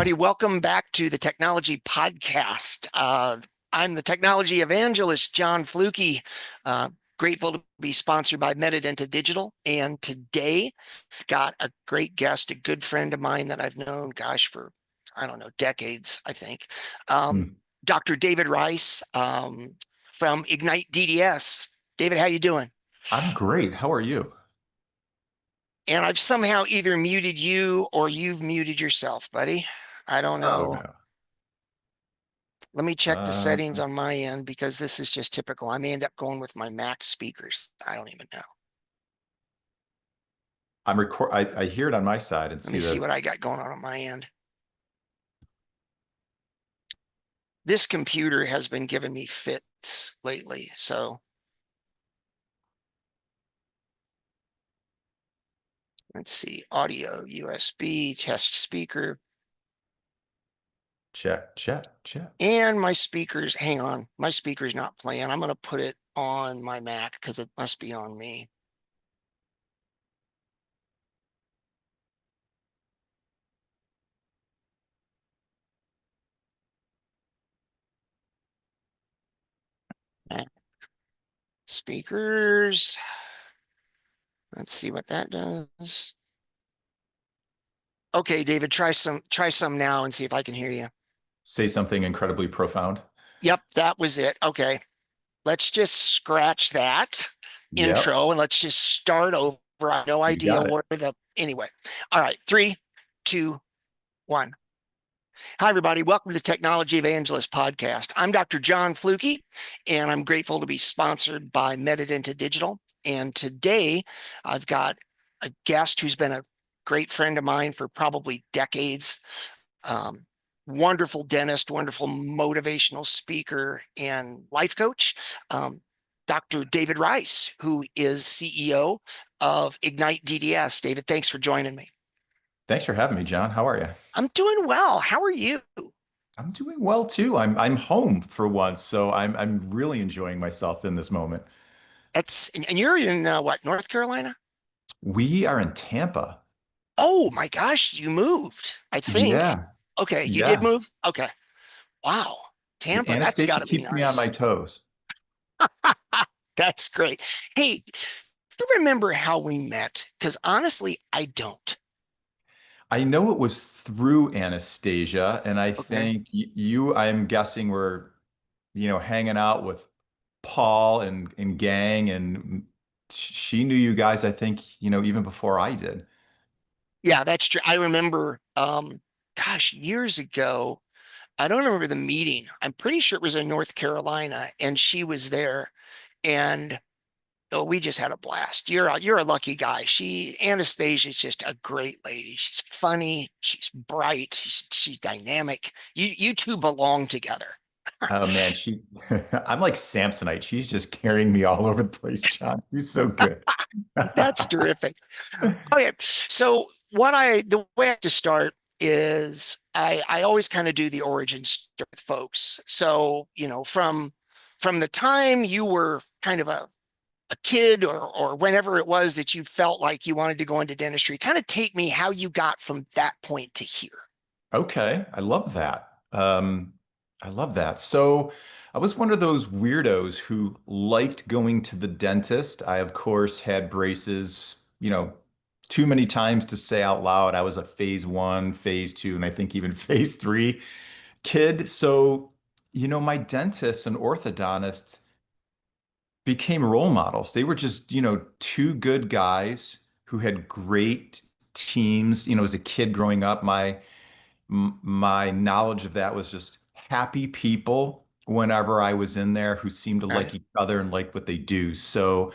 everybody. Welcome back to the Technology Podcast. I'm the technology evangelist, John Fluke. Grateful to be sponsored by Medidenta Digital. And today, got a great guest, a good friend of mine that I've known, gosh, for, I don't know, decades, I think. Hmm. Dr. David Rice from Ignite DDS. David, how you doing? I'm great. How are you? And I've somehow either muted you or you've muted yourself, buddy. I don't Oh know. no. Let me check the Uh, settings on my end because this is just typical. I may end up going with my Mac speakers. I don't even know. I hear it on my side and Let me see see that. what I got going on my end. This computer has been giving me fits lately. So let's see. Audio, USB, test speaker, Check, check, check. and my speakers. Hang on. My speaker's not playing. I'm going to put it on my Mac because it must be on me. Mac speakers. Let's see what that does. Okay, David, try some now and see if I can hear you. Say something incredibly profound. Yep, that was it. Okay, let's just scratch that Yep, intro and let's just start over. I have no you idea got it. where the anyway. All right, three, two, one. Hi, everybody. Welcome to the Technology Evangelist Podcast. I'm Dr. John Fluke, and I'm grateful to be sponsored by Medidenta Digital. And today I've got a guest who's been a great friend of mine for probably decades. Um, Wonderful dentist, wonderful motivational speaker, and life coach, Dr. David Rice, who is CEO of Ignite DDS. David, thanks for joining me. Thanks for having me, John. How are you? I'm doing well. How are you? I'm doing well too. I'm home for once, so I'm really enjoying myself in this moment. And you're in what, North Carolina? We are in Tampa. Oh my gosh, you moved, I think. Yeah, Okay, you did yeah. move? Okay. Wow. The Tampa, that's got Anastasia to be keeps me on nice. my toes. That's great. Hey, do you remember how we met? Because honestly, I don't. I know it was through Anastasia, and I Okay. think I'm guessing were, hanging out with Paul and gang, and she knew you guys, I think, even before I did. Yeah, that's true. I remember, gosh, years ago, I don't remember the meeting. I'm pretty sure it was in North Carolina, and she was there, and oh, we just had a blast. You're a lucky guy. Anastasia's just a great lady. She's funny, she's bright, she's dynamic. You two belong together. Oh man, I'm like Samsonite. She's just carrying me all over the place, John. She's so good. That's terrific. Okay, so the way I have to start is I always kind of do the origin story with folks. So, from the time you were kind of a kid or whenever it was that you felt like you wanted to go into dentistry, kind of take me how you got from that point to here. Okay, I love that. I love that. So I was one of those weirdos who liked going to the dentist. I, of course, had braces, too many times to say out loud. I was a phase one, phase two, and I think even phase three kid. So, my dentists and orthodontists became role models. They were just, two good guys who had great teams. As a kid growing up, my knowledge of that was just happy people whenever I was in there who seemed to like Nice. each other and like what they do. So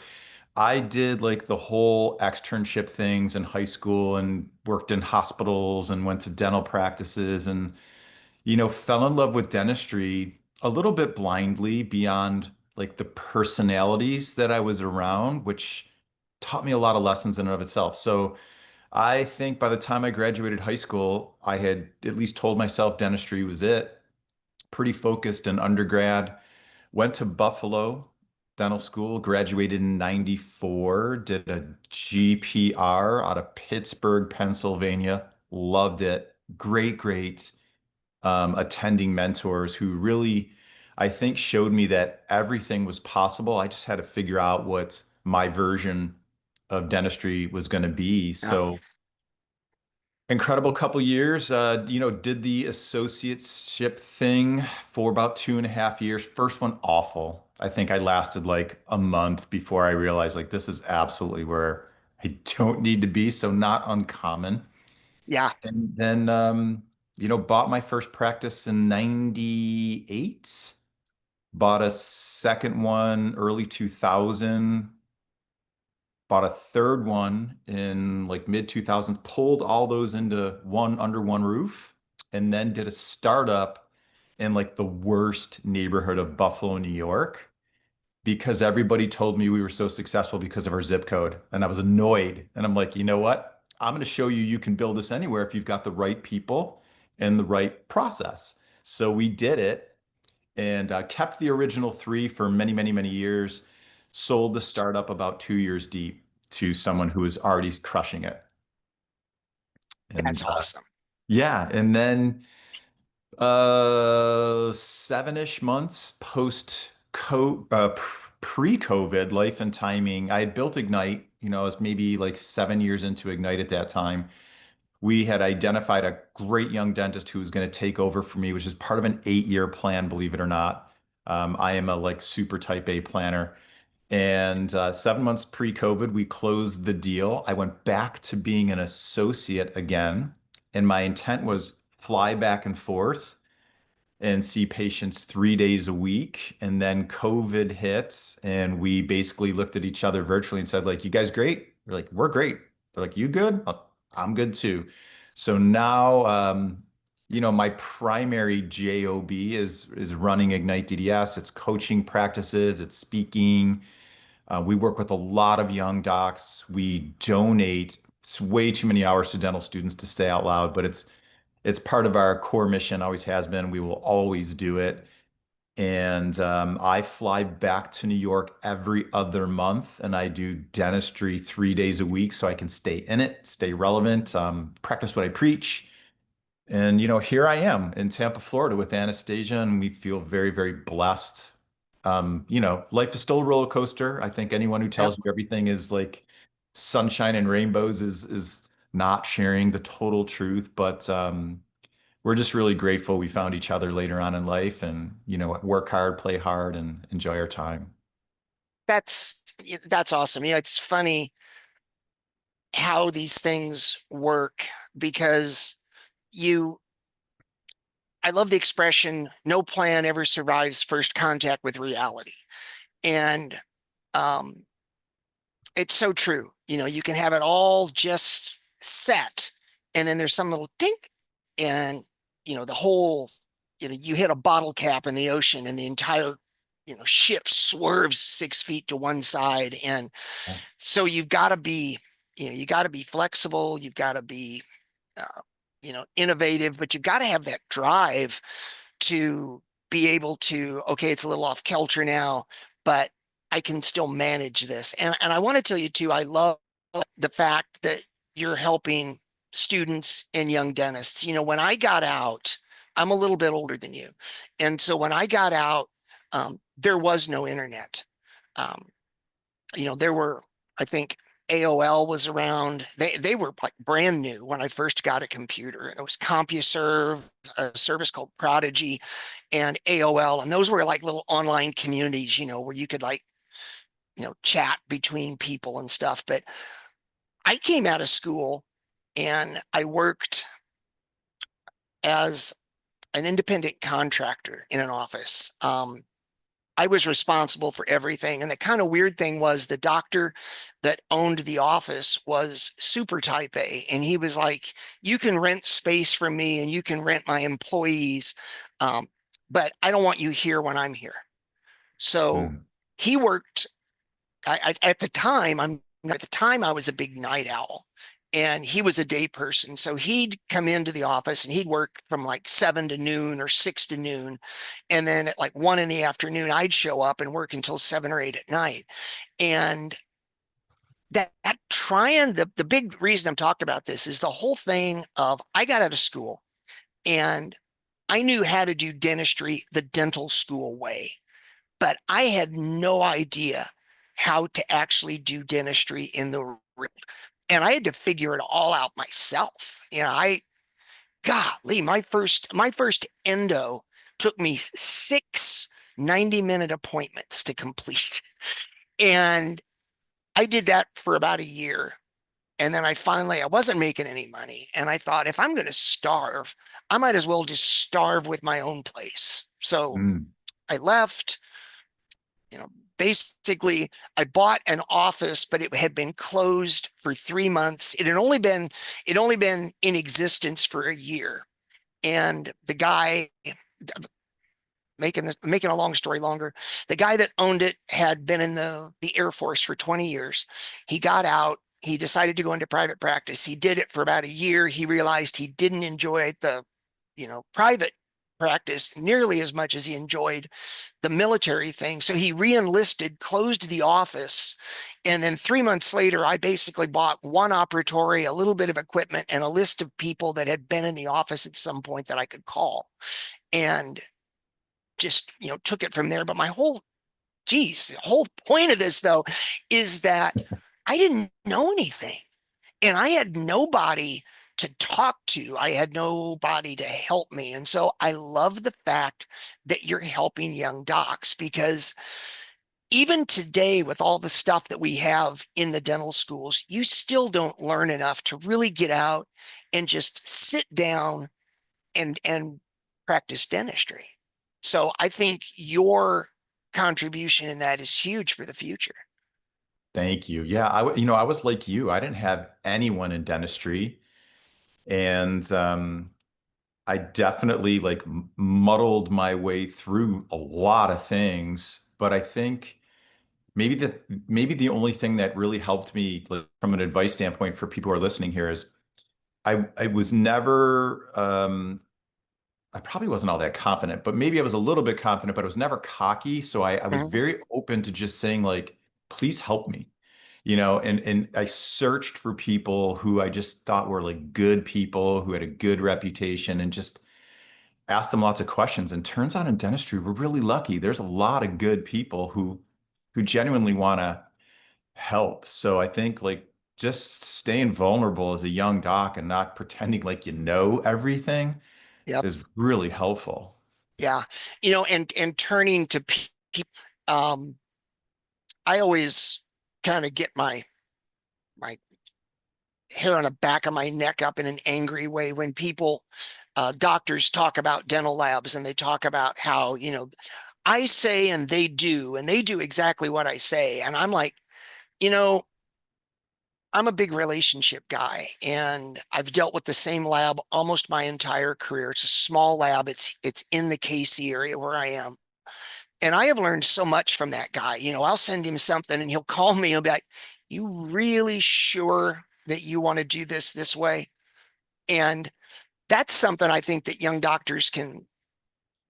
I did like the whole externship things in high school and worked in hospitals and went to dental practices and, fell in love with dentistry a little bit blindly beyond like the personalities that I was around, which taught me a lot of lessons in and of itself. So I think by the time I graduated high school, I had at least told myself dentistry was it. Pretty focused in undergrad. Went to Buffalo Dental School, graduated in 94, did a GPR out of Pittsburgh, Pennsylvania. Loved it. Great, great. attending mentors who really, I think, showed me that everything was possible. I just had to figure out what my version of dentistry was going to be. Yeah. So incredible couple years. Did the associateship thing for about 2.5 years. First one awful. I think I lasted like a month before I realized like this is absolutely where I don't need to be. So not uncommon. Yeah. And then bought my first practice in 98. Bought a second one early 2000, bought a third one in like mid 2000s, pulled all those into one under one roof, and then did a startup in like the worst neighborhood of Buffalo, New York, because everybody told me we were so successful because of our zip code. And I was annoyed. And I'm like, you know what? I'm going to show you you can build this anywhere if you've got the right people and the right process. So we did it and kept the original three for many, many, many years. Sold the startup about 2 years deep to someone who was already crushing it. And That's awesome. yeah, and then 7-ish months pre-COVID, life and timing. I had built Ignite, I was maybe like 7 years into Ignite at that time. We had identified a great young dentist who was going to take over for me, which is part of an 8-year plan, believe it or not. I am a like super type A planner. And 7 months pre-COVID, we closed the deal. I went back to being an associate again, and my intent was fly back and forth and see patients 3 days a week. And then COVID hits, and we basically looked at each other virtually and said, like, you guys great? We're like, we're great. They're like, you good? I'm good too. So now, my primary job is running Ignite DDS. It's coaching practices, it's speaking. We work with a lot of young docs. We donate. It's way too many hours to dental students to say out loud, but it's part of our core mission, always has been. We will always do it. And I fly back to New York every other month, and I do dentistry 3 days a week so I can stay in it, stay relevant, practice what I preach. And, here I am in Tampa, Florida with Anastasia, and we feel very, very blessed. Life is still a roller coaster. I think anyone who Yep. tells you everything is like sunshine and rainbows is not sharing the total truth. But we're just really grateful we found each other later on in life and, work hard, play hard, and enjoy our time. That's that's awesome. It's funny how these things work because you I love the expression no plan ever survives first contact with reality. And um it's so true. You can have it all just set, and then there's some little tink, and the whole, you hit a bottle cap in the ocean, and the entire, ship swerves 6 feet to one side. And so you got to be flexible. You've got to be, innovative, but you've got to have that drive to be able to, okay, it's a little off kilter now, but I can still manage this. And I want to tell you too, I love the fact that you're helping students and young dentists. When I got out, I'm a little bit older than you. And so when I got out, there was no internet. Um, there were, I think AOL was around. They were like brand new when I first got a computer. It was CompuServe, a service called Prodigy, and AOL. And those were like little online communities, where you could like, chat between people and stuff. But I came out of school and I worked as an independent contractor in an office. I was responsible for everything. And the kind of weird thing was the doctor that owned the office was super type A. And he was like, you can rent space from me and you can rent my employees. Um, but I don't want you here when I'm here. So Mm. he worked. At the time, I was a big night owl, and he was a day person. So he'd come into the office and he'd work from like 7 to noon or 6 to noon, and then at like 1 in the afternoon, I'd show up and work until 7 or 8 at night. And that trying the big reason I'm talking about this is the whole thing of I got out of school and I knew how to do dentistry the dental school way, but I had no idea how to actually do dentistry in the real. And I had to figure it all out myself. Golly, my first endo took me six 90-minute appointments to complete. And I did that for about a year. And then I wasn't making any money. And I thought, if I'm going to starve, I might as well just starve with my own place. So Mm. I left, you know, basically I bought an office, but it had been closed for 3 months. It had only been in existence for a year. And the guy, making a long story longer, the guy that owned it had been in the Air Force for 20 years. He got out. He decided to go into private practice. He did it for about a year. He realized he didn't enjoy the, private practice nearly as much as he enjoyed the military thing. So he re-enlisted, closed the office, and then 3 months later, I basically bought one operatory, a little bit of equipment, and a list of people that had been in the office at some point that I could call. And just took it from there. But the whole point of this though is that I didn't know anything, and I had nobody to talk to. I had nobody to help me. And so I love the fact that you're helping young docs, because even today, with all the stuff that we have in the dental schools, you still don't learn enough to really get out and just sit down and practice dentistry. So I think your contribution in that is huge for the future. Thank you. Yeah, I was like you. I didn't have anyone in dentistry, and I definitely like muddled my way through a lot of things. But I think maybe the only thing that really helped me, like, from an advice standpoint for people who are listening here is I was never I probably wasn't all that confident, but maybe I was a little bit confident, but I was never cocky. So I was Mhm. very open to just saying, like, please help me, and I searched for people who I just thought were like good people who had a good reputation, and just asked them lots of questions. And turns out in dentistry, we're really lucky. There's a lot of good people who genuinely want to help. So I think, like, just staying vulnerable as a young doc and not pretending like you know everything Yep. is really helpful. Yeah. And turning to people, I always kind of get my hair on the back of my neck up in an angry way when doctors talk about dental labs, and they talk about how, I say and they do exactly what I say. And I'm like, you know, I'm a big relationship guy, and I've dealt with the same lab almost my entire career. It's a small lab. It's in the KC area where I am. And I have learned so much from that guy. I'll send him something and he'll call me and be like, "You really sure that you want to do this way?" And that's something I think that young doctors can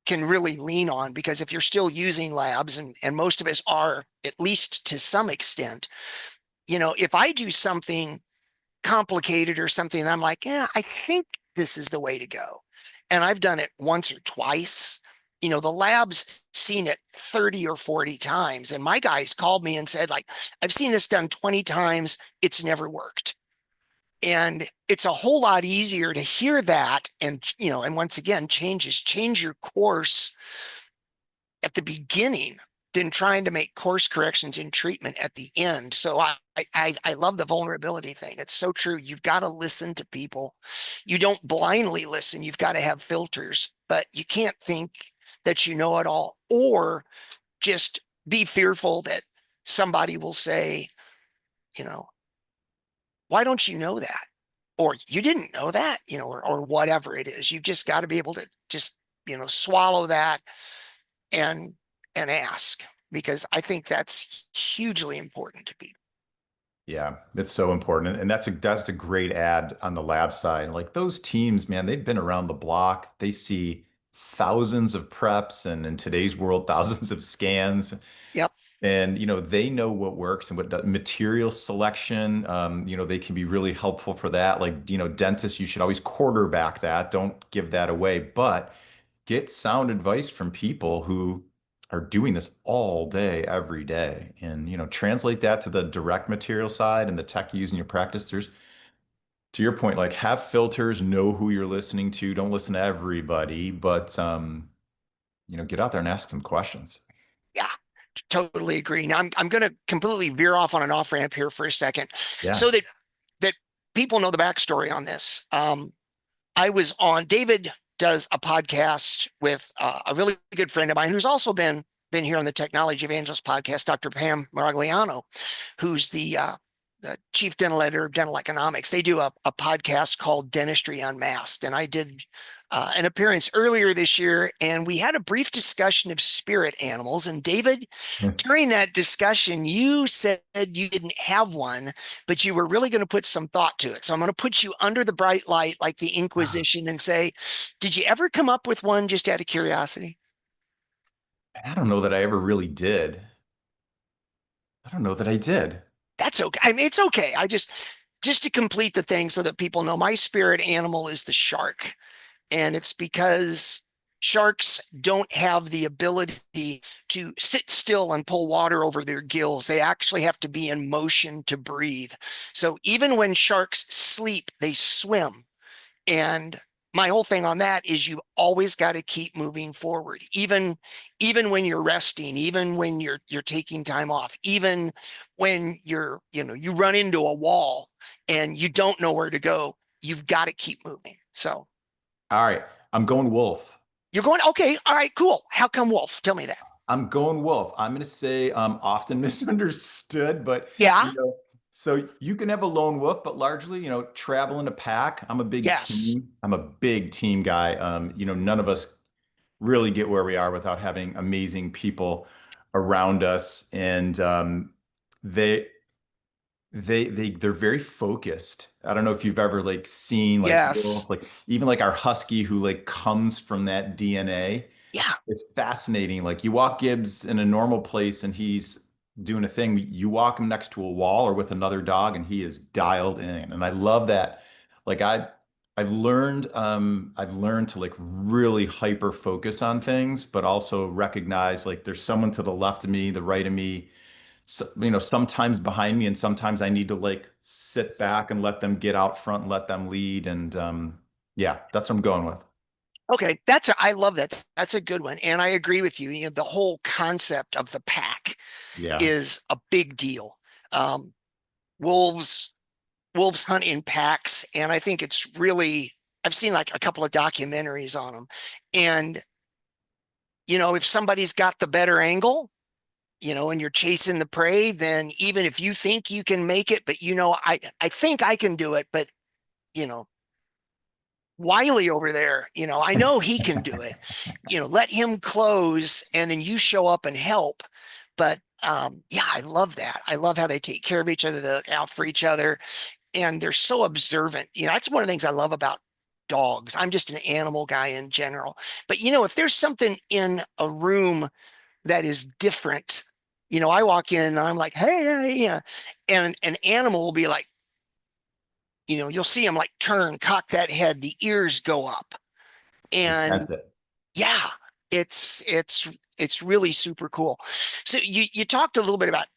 really lean on, because if you're still using labs, and most of us are, at least to some extent, if I do something complicated or something, and I'm like, yeah, I think this is the way to go, and I've done it once or twice, the lab's seen it 30 or 40 times, and my guys called me and said, like, I've seen this done 20 times, it's never worked. And it's a whole lot easier to hear that, and once again, change your course at the beginning than trying to make course corrections in treatment at the end. So I love the vulnerability thing. It's so true. You've got to listen to people. You don't blindly listen. You've got to have filters, but you can't think that you know it all, or just be fearful that somebody will say, you know, why don't you know that? Or you didn't know that, or whatever it is. You've just got to be able to just, swallow that and ask, because I think that's hugely important to people. Yeah, it's so important. And that's a great ad on the lab side. Like, those teams, man, they've been around the block. They see thousands of preps, and in today's world, thousands of scans. Yep. And they know what works and material selection. They can be really helpful for that. Like, dentists, you should always quarterback that. Don't give that away. But get sound advice from people who are doing this all day, every day, and translate that to the direct material side and the tech you use in your practice. There's, to your point, like have filters, know who you're listening to. Don't listen to everybody, but get out there and ask some questions. Yeah, totally agree. Now I'm going to completely veer off on an off ramp here for a second, Yeah. so that people know the backstory on this. I was on. David does a podcast with a really good friend of mine who's also been here on the Technology Evangelist podcast, Dr. Pam Maragliano, who's the chief dental editor of Dental Economics. They do a podcast called Dentistry Unmasked, and I did an appearance earlier this year, and we had a brief discussion of spirit animals. And David, during that discussion, you said you didn't have one, but you were really going to put some thought to it. So I'm going to put you under the bright light like the Inquisition and say, did you ever come up with one just out of curiosity? I don't know that I ever really did. I don't know that I did. That's okay. I mean, it's okay. Just to complete the thing so that people know, my spirit animal is the shark. And it's because sharks don't have the ability to sit still and pull water over their gills. They actually have to be in motion to breathe. So even when sharks sleep, they swim. And my whole thing on that is you always got to keep moving forward, even when you're resting, even when you're taking time off, even when you run into a wall and you don't know where to go, you've got to keep moving. So All right. I'm going wolf. you're going, okay, all right, cool. How come wolf? Tell me that. I'm going wolf. I'm going to say often misunderstood, but Yeah, you know, so you can have a lone wolf, but largely, travel in a pack. I'm a big yes. team. I'm a big team guy. None of us really get where we are without having amazing people around us, and they they're very focused. I don't know if you've ever like seen like Yes. wolf, like even like our husky who like comes from that DNA. Yeah. It's fascinating. Like you walk Gibbs in a normal place and he's doing a thing. You walk him next to a wall or with another dog and he is dialed in. And I love that. Like I've learned to like really hyper focus on things, but also recognize like there's someone to the left of me, the right of me, so, sometimes behind me, and sometimes I need to like sit back and let them get out front and let them lead. And yeah, that's what I'm going with. Okay, I love that. That's a good one. And I agree with you. The whole concept of the pack Yeah. is a big deal. Um, wolves wolves hunt in packs, and I think it's really, I've seen like a couple of documentaries on them. And if somebody's got the better angle, and you're chasing the prey, then even if you think you can make it, but I think I can do it, but you know Wiley over there, I know he can do it. Let him close and then you show up and help. But yeah, I love that. I love how they take care of each other, they look out for each other, and they're so observant. That's one of the things I love about dogs. I'm just an animal guy in general. But if there's something in a room that is different, I walk in and I'm like, hey, yeah, yeah. And an animal will be like, you'll see him like turn, cock that head, the ears go up. They And sense it. yeah, it's really super cool. So you talked a little bit about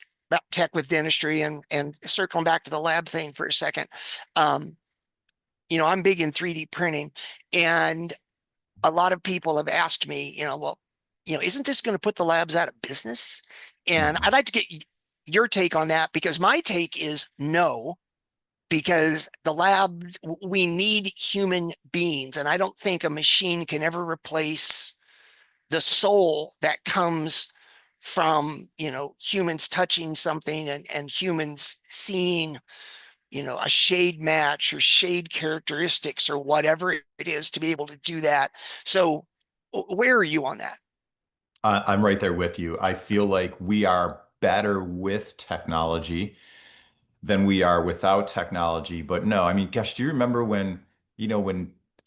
tech with dentistry, and circling back to the lab thing for a second. Um, I'm big in 3D printing, and a lot of people have asked me, well, isn't this going to put the labs out of business? And I'd Mhm. like to get your take on that, because my take is no, because the lab, we need human beings, and I don't think a machine can ever replace the soul that comes from humans touching something, and humans seeing a shade match or shade characteristics or whatever it is to be able to do that. So where are you on that? I'm right there with you. I feel like we are better with technology than we are without technology. But no, I mean, gosh, do you remember when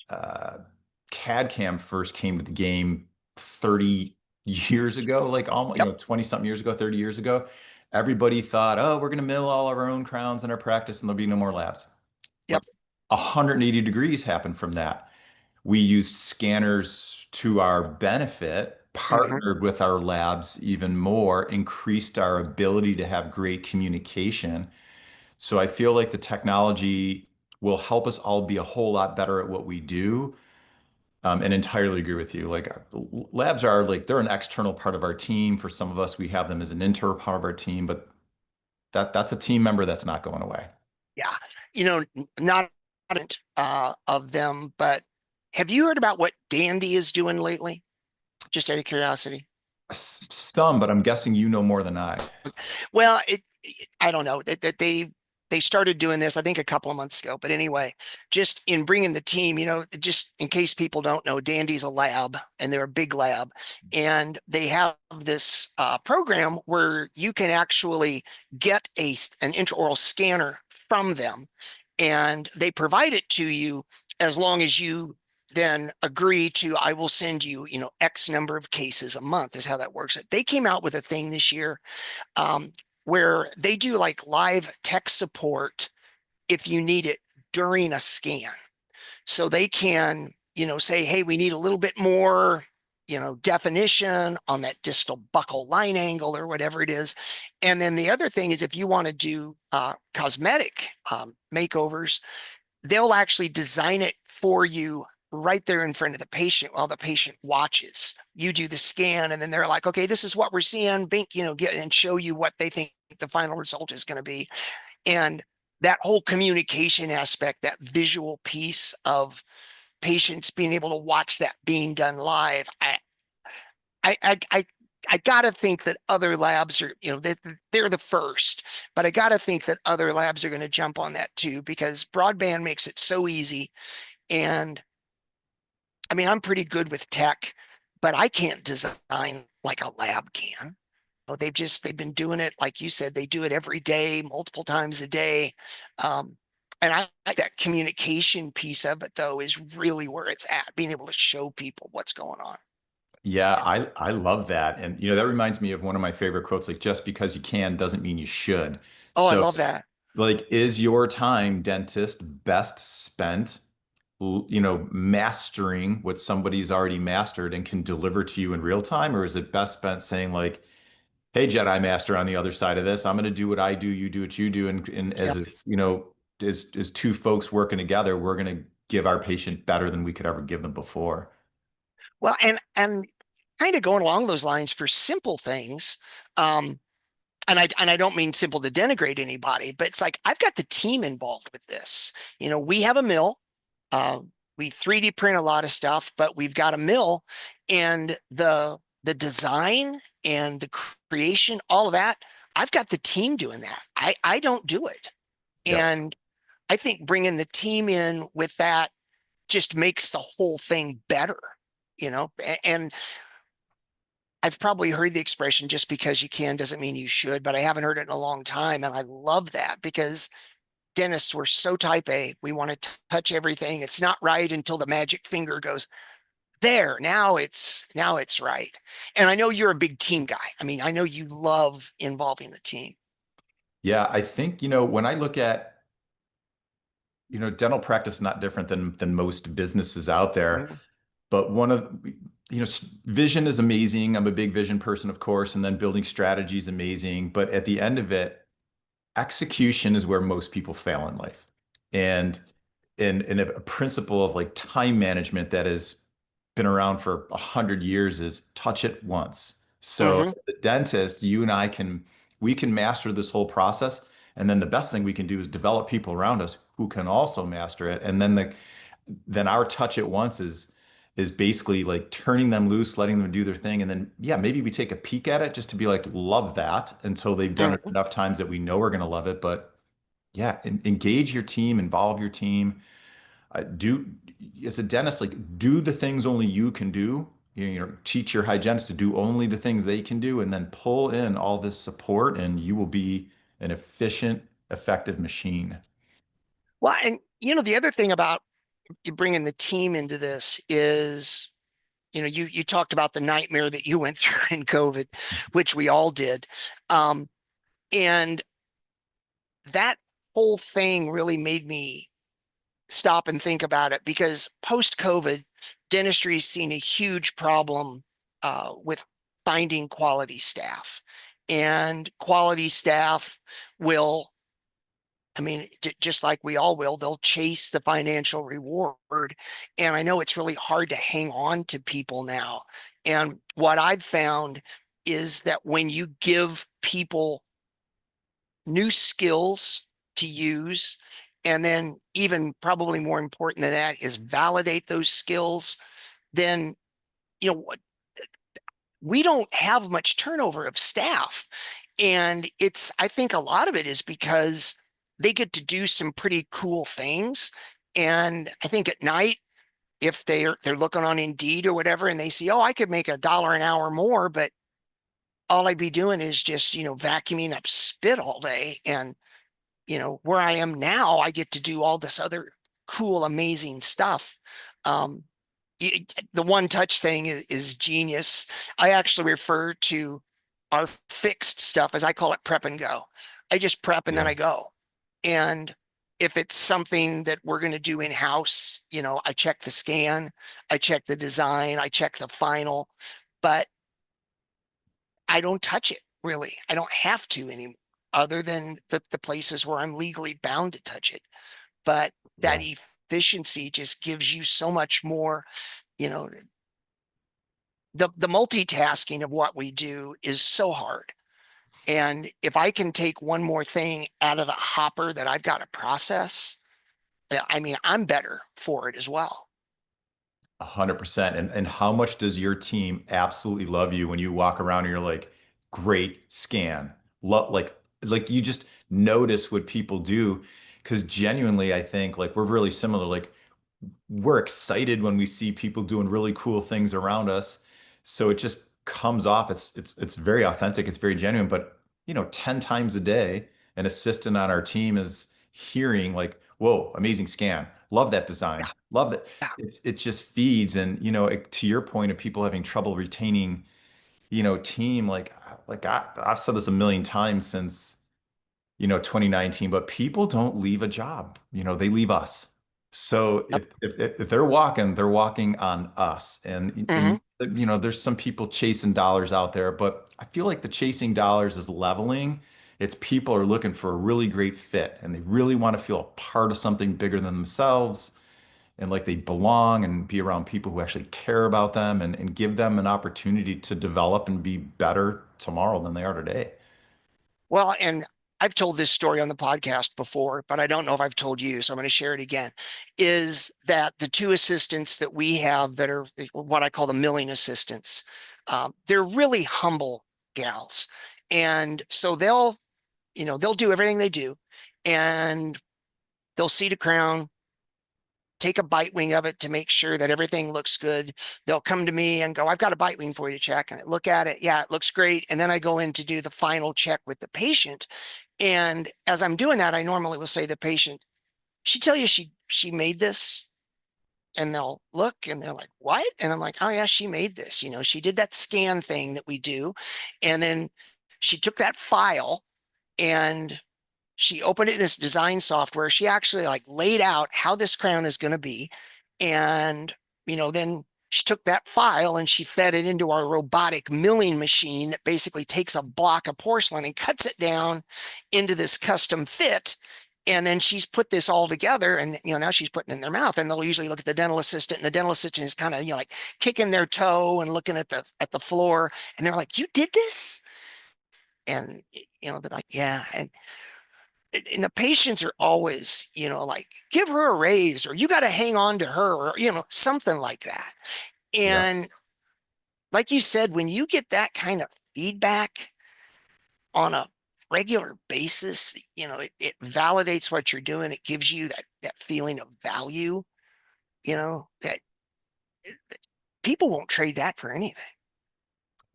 uh, CAD CAM first came to the game 30 years ago, like almost, Yep. 20 something years ago, 30 years ago? Everybody thought, oh, we're going to mill all of our own crowns in our practice and there'll be no more labs. Yep. Like 180 degrees happened from that. We used scanners to our benefit, Mhm. partnered with our labs even more, increased our ability to have great communication. So I feel like the technology will help us all be a whole lot better at what we do. And entirely agree with you. Like labs are like they're an external part of our team. For some of us, we have them as an internal part of our team, but that's a team member that's not going away. Yeah. Not of them, but have you heard about what Dandy is doing lately? Just out of curiosity. Some, but I'm guessing you know more than I. Well, I don't know that they started doing this, I think, a couple of months ago. But anyway, just in bringing the team, just in case people don't know, Dandy's a lab, and they're a big lab, and they have this program where you can actually get an intraoral scanner from them, and they provide it to you as long as you then agree to, I will send you, X number of cases a month is how that works. They came out with a thing this year, um, where they do like live tech support if you need it during a scan. So they can, say, hey, we need a little bit more, definition on that distal buccal line angle or whatever it is. And then the other thing is if you want to do cosmetic makeovers, they'll actually design it for you right there in front of the patient while the patient watches. You do the scan, and then they're like, okay, this is what we're seeing. Bink, get and show you what they think the final result is going to be. And that whole communication aspect, that visual piece of patients being able to watch that being done live, I, I, I, I gotta think that other labs are, they're the first, but I gotta think that other labs are going to jump on that too, because broadband makes it so easy. And I mean, I'm pretty good with tech, but I can't design like a lab can. They've been doing it, like you said, they do it every day, multiple times a day. Um, and I like that communication piece of it, though, is really where it's at, being able to show people what's going on. Yeah, I love that. And that reminds me of one of my favorite quotes, like just because you can doesn't mean you should. Oh, I So love that. like is your time, dentist, best spent mastering what somebody's already mastered and can deliver to you in real time? Or is it best spent saying like, hey, Jedi Master on the other side of this, I'm going to do what I do, you do what you do. And as Yep. it's, as two folks working together, we're going to give our patient better than we could ever give them before. Well, and kind of going along those lines for simple things. Um, and I don't mean simple to denigrate anybody, but it's like I've got the team involved with this. We have a mill. Uh, we 3D print a lot of stuff, but we've got a mill, and the design and the creation, all of that, I've got the team doing that. I don't do it. Yep. And I think bringing the team in with that just makes the whole thing better, and I've probably heard the expression just because you can doesn't mean you should, but I haven't heard it in a long time. And I love that because dentists were so type A. We want to touch everything. It's not right until the magic finger goes there. Now it's right. And I know you're a big team guy. I mean, I know you love involving the team. Yeah, I think, when I look at, dental practice is not different than most businesses out there. Mhm. But one of, vision is amazing. I'm a big vision person, of course, and then building strategy is amazing. But at the end of it, execution is where most people fail in life. And and a principle of like time management that has been around for 100 years is touch it once. So Mhm. the dentist, you and I we can master this whole process. And then the best thing we can do is develop people around us who can also master it. And then our touch it once is basically like turning them loose, letting them do their thing. And then, yeah, maybe we take a peek at it just to be like, love that until they've done it Mhm. enough times that we know we're going to love it. But yeah, engage your team, involve your team. Do as a dentist, like do the things only you can do. Teach your hygienist to do only the things they can do, and then pull in all this support, and you will be an efficient, effective machine. Well, and the other thing about you bringing the team into this is, you talked about the nightmare that you went through in COVID, which we all did. And that whole thing really made me stop and think about it because post COVID, dentistry's seen a huge problem with finding quality staff. And quality staff will, I mean, just like we all will, they'll chase the financial reward. And I know it's really hard to hang on to people now. And what I've found is that when you give people new skills to use, and then even probably more important than that is validate those skills, then, you know, we don't have much turnover of staff. And I think a lot of it is because they get to do some pretty cool things. And I think at night, if they're looking on Indeed or whatever, and they see, oh, I could make $1 an hour more, but all I'd be doing is just, vacuuming up spit all day. And, where I am now, I get to do all this other cool, amazing stuff. Um, the one touch thing is genius. I actually refer to our fixed stuff as I call it prep and go. I just prep and then Yeah. I go. And if it's something that we're going to do in house, I check the scan, I check the design, I check the final, but I don't touch it really. I don't have to anymore, other than the places where I'm legally bound to touch it. But that Yeah. efficiency just gives you so much more, you know, the multitasking of what we do is so hard. And if I can take one more thing out of the hopper that I've got to process, I mean, I'm better for it as well. 100%. And how much does your team absolutely love you when you walk around and you're like, great scan. Love like you just notice what people do. Because genuinely, I think like we're really similar. Like we're excited when we see people doing really cool things around us. So it just comes off. It's very authentic. It's very genuine. But 10 times a day, an assistant on our team is hearing like, "Whoa, amazing scan! Love that design. Love that." Yeah. It just feeds, and to your point of people having trouble retaining, team. I've said this a million times since 2019, but people don't leave a job. They leave us. So Yep. if they're walking on us. And Mhm. there's some people chasing dollars out there, but I feel like the chasing dollars is leveling. It's people are looking for a really great fit and they really want to feel a part of something bigger than themselves and like they belong and be around people who actually care about them and give them an opportunity to develop and be better tomorrow than they are today. Well, and I've told this story on the podcast before, but I don't know if I've told you, so I'm going to share it again. Is that the two assistants that we have that are what I call the milling assistants? They're really humble gals, and so they'll do everything they do, and they'll seat a crown, take a bite wing of it to make sure that everything looks good. They'll come to me and go, I've got a bite wing for you to check. And I look at it. Yeah, it looks great. And then I go in to do the final check with the patient. And as I'm doing that, I normally will say to the patient, she tell you she made this? And they'll look and they're like, what? And I'm like, oh yeah, she made this. She did that scan thing that we do. And then she took that file and she opened it in this design software. She actually like laid out how this crown is going to be. And, then she took that file and she fed it into our robotic milling machine that basically takes a block of porcelain and cuts it down into this custom fit. And then she's put this all together and, now she's putting it in their mouth and they'll usually look at the dental assistant and the dental assistant is kind of, like kicking their toe and looking at the floor. And they're like, you did this? And, they're like, yeah. And the patients are always, like, give her a raise or you got to hang on to her or, something like that. Yeah. And like you said, when you get that kind of feedback on a regular basis, it validates what you're doing. It gives you that feeling of value, that people won't trade that for anything.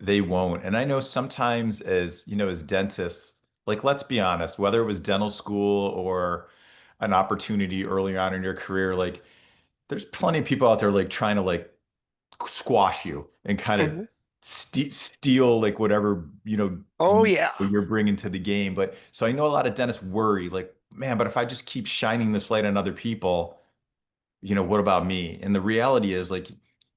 They won't. And I know sometimes as dentists, like let's be honest, whether it was dental school or an opportunity early on in your career, like there's plenty of people out there like trying to like squash you and kind of Mhm. steal like whatever, Oh, yeah. what you're bringing to the game. But so I know a lot of dentists worry like, man, but if I just keep shining this light on other people, what about me? And the reality is like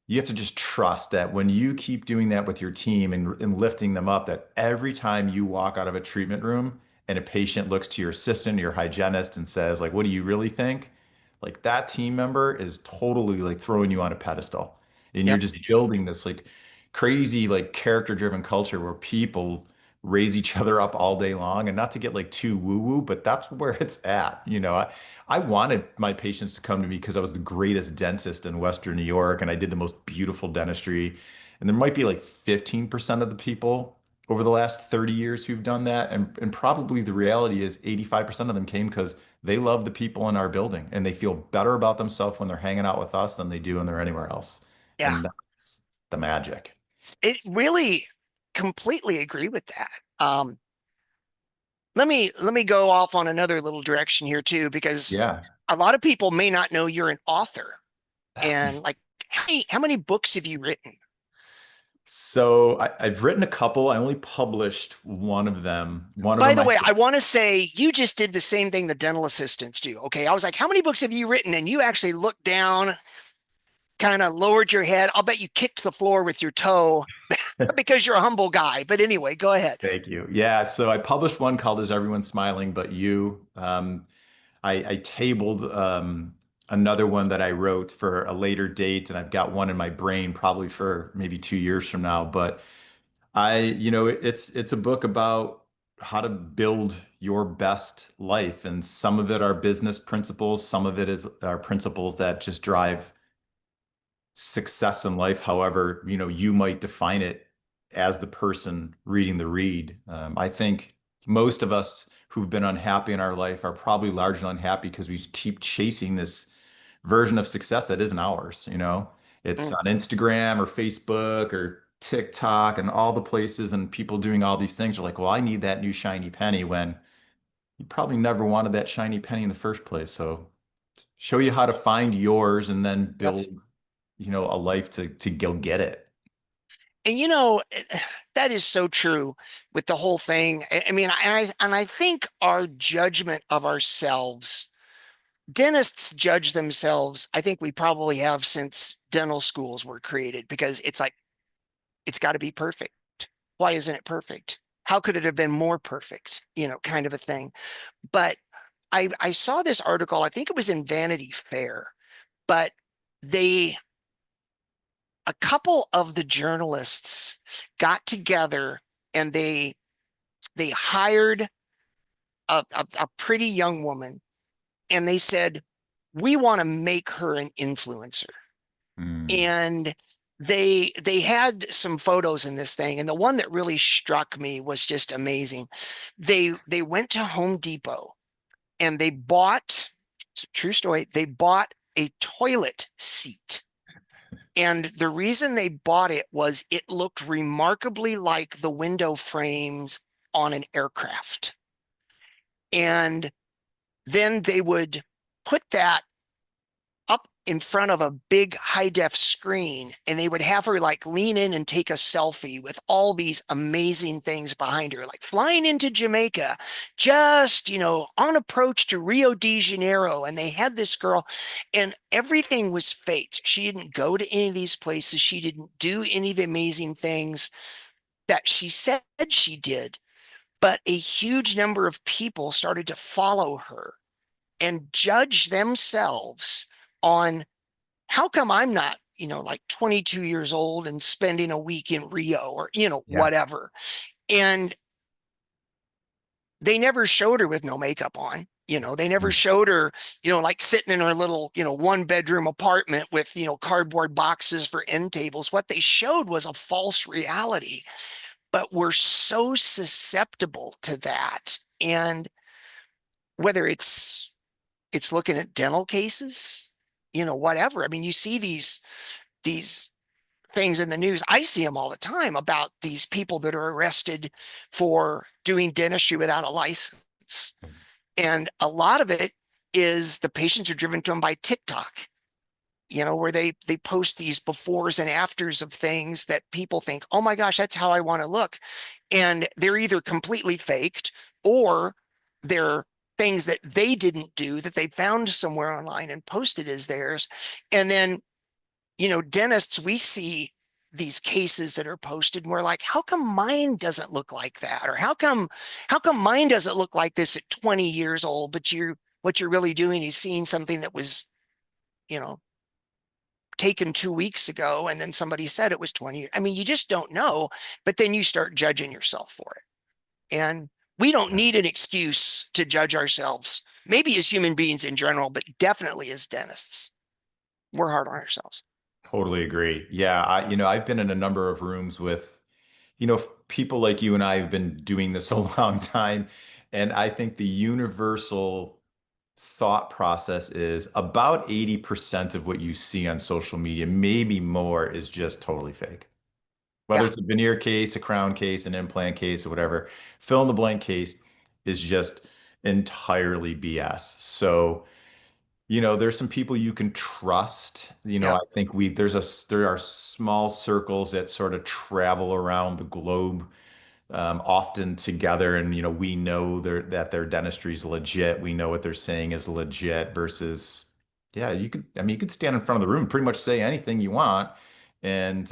you have to just trust that when you keep doing that with your team and lifting them up, that every time you walk out of a treatment room and a patient looks to your assistant, your hygienist and says, like, what do you really think? Like that team member is totally like throwing you on a pedestal. And you're Yep. just building this like crazy, like character-driven culture where people raise each other up all day long. And not to get like too woo-woo, but that's where it's at. I wanted my patients to come to me because I was the greatest dentist in Western New York and I did the most beautiful dentistry. And there might be like 15% of the people over the last 30 years who've done that. And probably the reality is 85% of them came because they love the people in our building and they feel better about themselves when they're hanging out with us than they do when they're anywhere else. Yeah. And that's the magic. It really completely agree with that. Let me go off on another little direction here too, because Yeah. a lot of people may not know you're an author. And like, how many books have you written? So I've written a couple. I only published one of them. One of By them the I way, I want to say you just did the same thing the dental assistants do. Okay. I was like, how many books have you written? And you actually looked down, kind of lowered your head. I'll bet you kicked the floor with your toe because you're a humble guy. But anyway, go ahead. Thank you. Yeah, so I published one called "Is Everyone Smiling But You?" I tabled another one that I wrote for a later date, and I've got one in my brain probably for maybe 2 years from now. But it's a book about how to build your best life, and some of it are business principles, some of it is are principles that just drive success in life, however, you might define it as the person reading the read. I think most of us who've been unhappy in our life are probably largely unhappy because we keep chasing this version of success that isn't ours. It's Mm. on Instagram or Facebook or TikTok and all the places, and people doing all these things are like, well, I need that new shiny penny when you probably never wanted that shiny penny in the first place. So show you how to find yours and then Yep. build a life to go get it. And that is so true with the whole thing. I mean, and I think our judgment of ourselves, dentists judge themselves. I think we probably have since dental schools were created because it's like it's got to be perfect. Why isn't it perfect? How could it have been more perfect? Kind of a thing. But I saw this article. I think it was in Vanity Fair, but they a couple of the journalists got together and they hired a pretty young woman and they said, we want to make her an influencer. Mm, And they had some photos in this thing, and the one that really struck me was just amazing. They went to Home Depot and they bought, it's a true story, they bought a toilet seat. And the reason they bought it was it looked remarkably like the window frames on an aircraft. And then they would put that up in front of a big high def screen and they would have her like lean in and take a selfie with all these amazing things behind her, like flying into Jamaica, just, on approach to Rio de Janeiro. And they had this girl and everything was faked. She didn't go to any of these places. She didn't do any of the amazing things that she said she did. But a huge number of people started to follow her and judge themselves on how come I'm not, like 22 years old and spending a week in Rio or, yeah. whatever. And they never showed her with no makeup on. They never Mm. showed her, like sitting in her little, one bedroom apartment with, cardboard boxes for end tables. What they showed was a false reality, but we're so susceptible to that. And whether it's looking at dental cases, whatever. I mean, you see these things in the news. I see them all the time about these people that are arrested for doing dentistry without a license. And a lot of it is the patients are driven to them by TikTok, where they post these befores and afters of things that people think, oh my gosh, that's how I want to look. And they're either completely faked or they're things that they didn't do that they found somewhere online and posted as theirs. And then, dentists, we see these cases that are posted and we're like, how come mine doesn't look like that? Or how come mine doesn't look like this at 20 years old, but what you're really doing is seeing something that was, you know, taken 2 weeks ago, and then somebody said it was 20 years. I mean, you just don't know, but then you start judging yourself for it. And we don't Yeah. need an excuse to judge ourselves, maybe as human beings in general, but definitely as dentists. We're hard on ourselves. Totally agree. Yeah, I've been in a number of rooms with, people like you and I have been doing this a long time, and I think the universal thought process is about 80% of what you see on social media, maybe more, is just totally fake. Whether Yeah. it's a veneer case, a crown case, an implant case, or whatever, fill in the blank case is just entirely BS. So, there's some people you can trust. Yeah. I think there are small circles that sort of travel around the globe, often together, and we know that their dentistry is legit. We know what they're saying is legit versus, yeah, you could stand in front of the room and pretty much say anything you want, and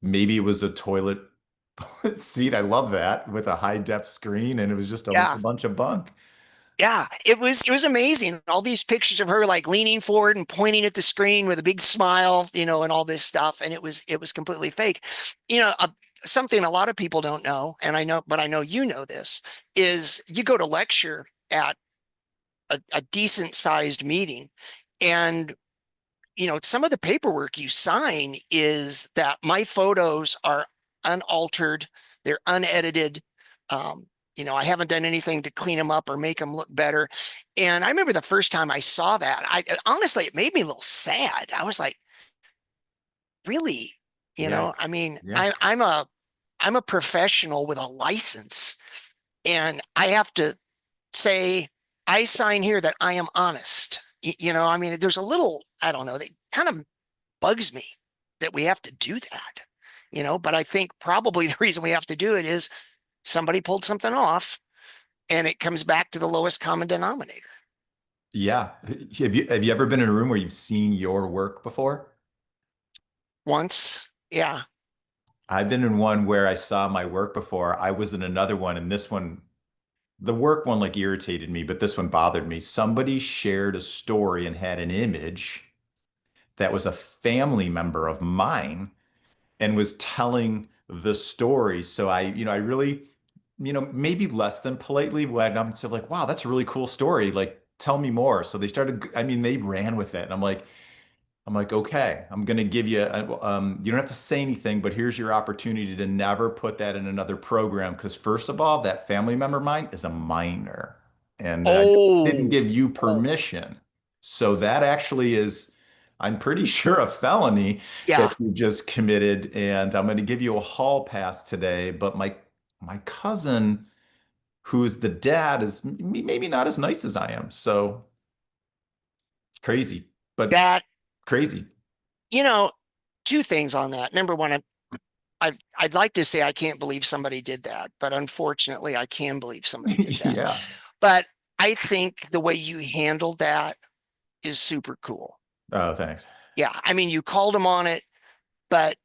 maybe it was a toilet seat. I love that, with a high def screen, and it was just a Yeah. bunch of bunk. Yeah, it was amazing. All these pictures of her like leaning forward and pointing at the screen with a big smile, and all this stuff, and it was completely fake. Something a lot of people don't know, and I know, but I know this, is you go to lecture at a decent sized meeting, and some of the paperwork you sign is that my photos are unaltered, they're unedited. Um, I haven't done anything to clean them up or make them look better. And I remember the first time I saw that, I honestly, it made me a little sad. I was like, really? Yeah, I mean, yeah, I'm a professional with a license, and I have to say, I sign here that I am honest. I mean, there's a little, I don't know, that kind of bugs me that we have to do that, but I think probably the reason we have to do it is somebody pulled something off, and it comes back to the lowest common denominator. yeah. Have you ever been in a room where you've seen your work before? Once, yeah. I've been in one where I saw my work before. I was in another one, and this one, the work one, like, irritated me, but this one bothered me. Somebody shared a story and had an image that was a family member of mine and was telling the story. So I really, maybe less than politely went up and said, like, wow, that's a really cool story. Like, tell me more. So they ran with it. And I'm like, okay, I'm going to give you, you don't have to say anything, but here's your opportunity to never put that in another program. Because first of all, that family member of mine is a minor, and I didn't Oh, give you oh, permission. So that actually is, I'm pretty sure, a felony that yeah, you just committed. And I'm going to give you a hall pass today. But my cousin, who is the dad, is maybe not as nice as I am. So crazy, but that, crazy. you know, two things on that. Number one, I'd like to say I can't believe somebody did that, but unfortunately, I can believe somebody did that. Yeah. But I think the way you handled that is super cool. Oh, thanks. Yeah, I mean, you called him on it, but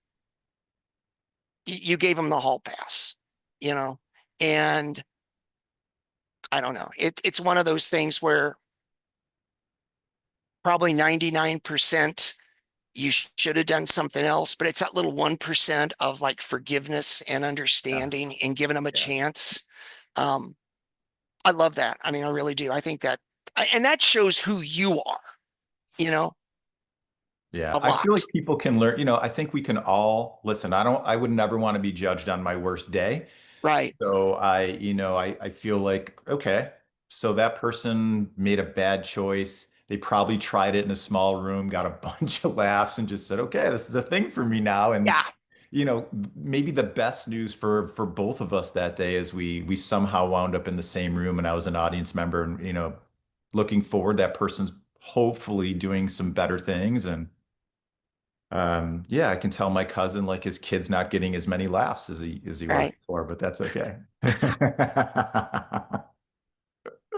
you gave him the hall pass, you know, and I don't know. It's one of those things where probably 99% you should have done something else, but it's that little 1% of like forgiveness and Yeah. understanding and giving them a Yeah. chance. Um, I love that. I mean, I really do. I think that, and that shows who you are, you know, Yeah. a I feel lot. like people can learn, I think we can all listen. I would never want to be judged on my worst day. Right. So I feel like, okay, so that person made a bad choice. They probably tried it in a small room, got a bunch of laughs, and just said, okay, this is a thing for me now. And, Yeah. maybe the best news for both of us that day is we somehow wound up in the same room, and I was an audience member, and, looking forward, that person's hopefully doing some better things. And yeah, I can tell my cousin, like, his kid's not getting as many laughs as he was Right. before, but that's okay.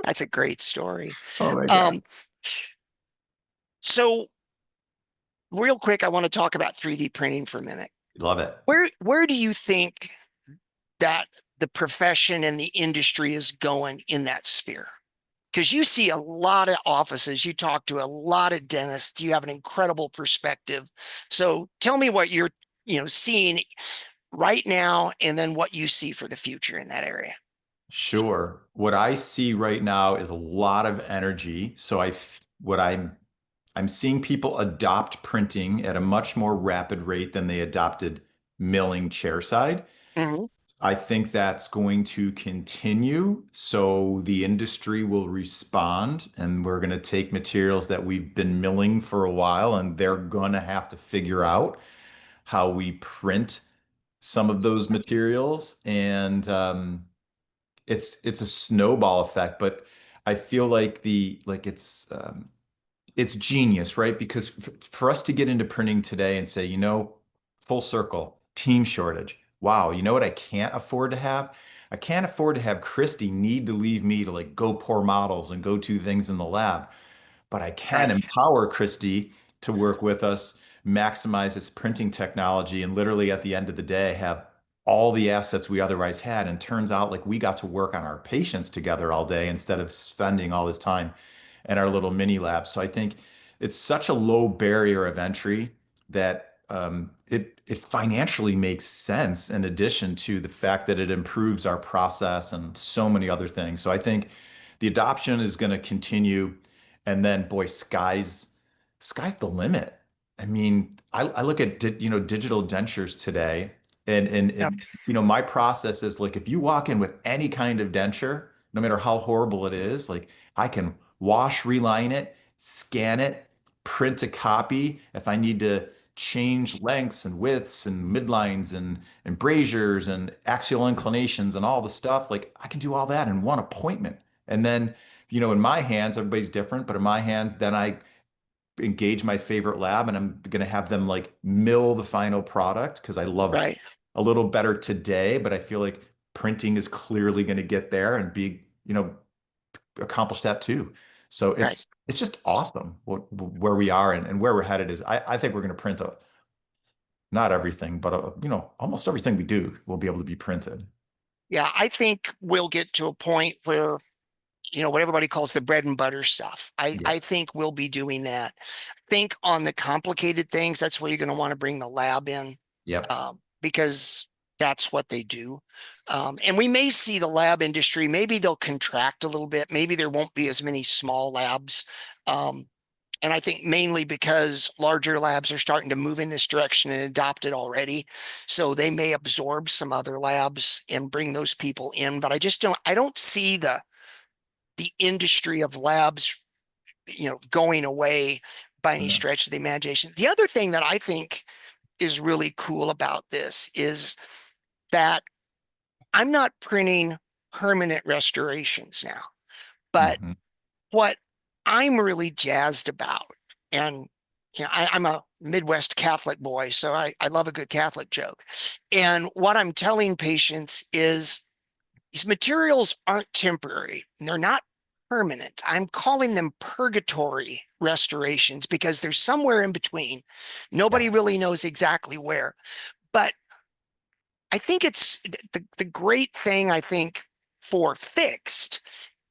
That's a great story. Oh my God. Um, so real quick, I want to talk about 3D printing for a minute. Love it. Where do you think that the profession and the industry is going in that sphere? Because you see a lot of offices, you talk to a lot of dentists, you have an incredible perspective. So tell me what you're, seeing right now, and then what you see for the future in that area. Sure. What I see right now is a lot of energy. What I'm seeing people adopt printing at a much more rapid rate than they adopted milling chairside. Mhm. I think that's going to continue. So the industry will respond, and we're going to take materials that we've been milling for a while, and they're going to have to figure out how we print some of those materials. And it's a snowball effect, but I feel like it's genius, right? Because for us to get into printing today and say, full circle, team shortage. Wow, you know what I can't afford to have? I can't afford to have Christy need to leave me to like go pour models and go do things in the lab, but I can Right, empower Christy to work with us, maximize its printing technology, and literally at the end of the day have all the assets we otherwise had. And turns out like we got to work on our patients together all day instead of spending all this time in our little mini lab. So I think it's such a low barrier of entry that it financially makes sense in addition to the fact that it improves our process and so many other things. So I think the adoption is going to continue. And then, boy, sky's the limit. I mean, I look at digital dentures today, yep, my process is like if you walk in with any kind of denture, no matter how horrible it is, like I can wash, reline it, scan it, print a copy. If I need to change lengths and widths and midlines and embrasures and axial inclinations and all the stuff, like I can do all that in one appointment. And then in my hands, everybody's different, but in my hands, then I engage my favorite lab and I'm going to have them like mill the final product because I love right, a little better today, but I feel like printing is clearly going to get there and accomplish that too. So right. it's just awesome where we are and where we're headed is I think we're going to print not everything, but almost everything we do will be able to be printed. Yeah, I think we'll get to a point where, what everybody calls the bread and butter stuff. I, Yeah. I think we'll be doing that. Think on the complicated things, that's where you're going to want to bring the lab in, Yep. because that's what they do. And we may see the lab industry, maybe they'll contract a little bit. Maybe there won't be as many small labs. Um, and I think mainly because larger labs are starting to move in this direction and adopt it already. So they may absorb some other labs and bring those people in. But I don't see the industry of labs, going away by any Yeah. stretch of the imagination. The other thing that I think is really cool about this is that I'm not printing permanent restorations now, but Mhm. what I'm really jazzed about, and I'm a Midwest Catholic boy, so I love a good Catholic joke. And what I'm telling patients is these materials aren't temporary, and they're not permanent. I'm calling them purgatory restorations because they're somewhere in between. Nobody Yeah. really knows exactly where. But I think it's the great thing, I think, for fixed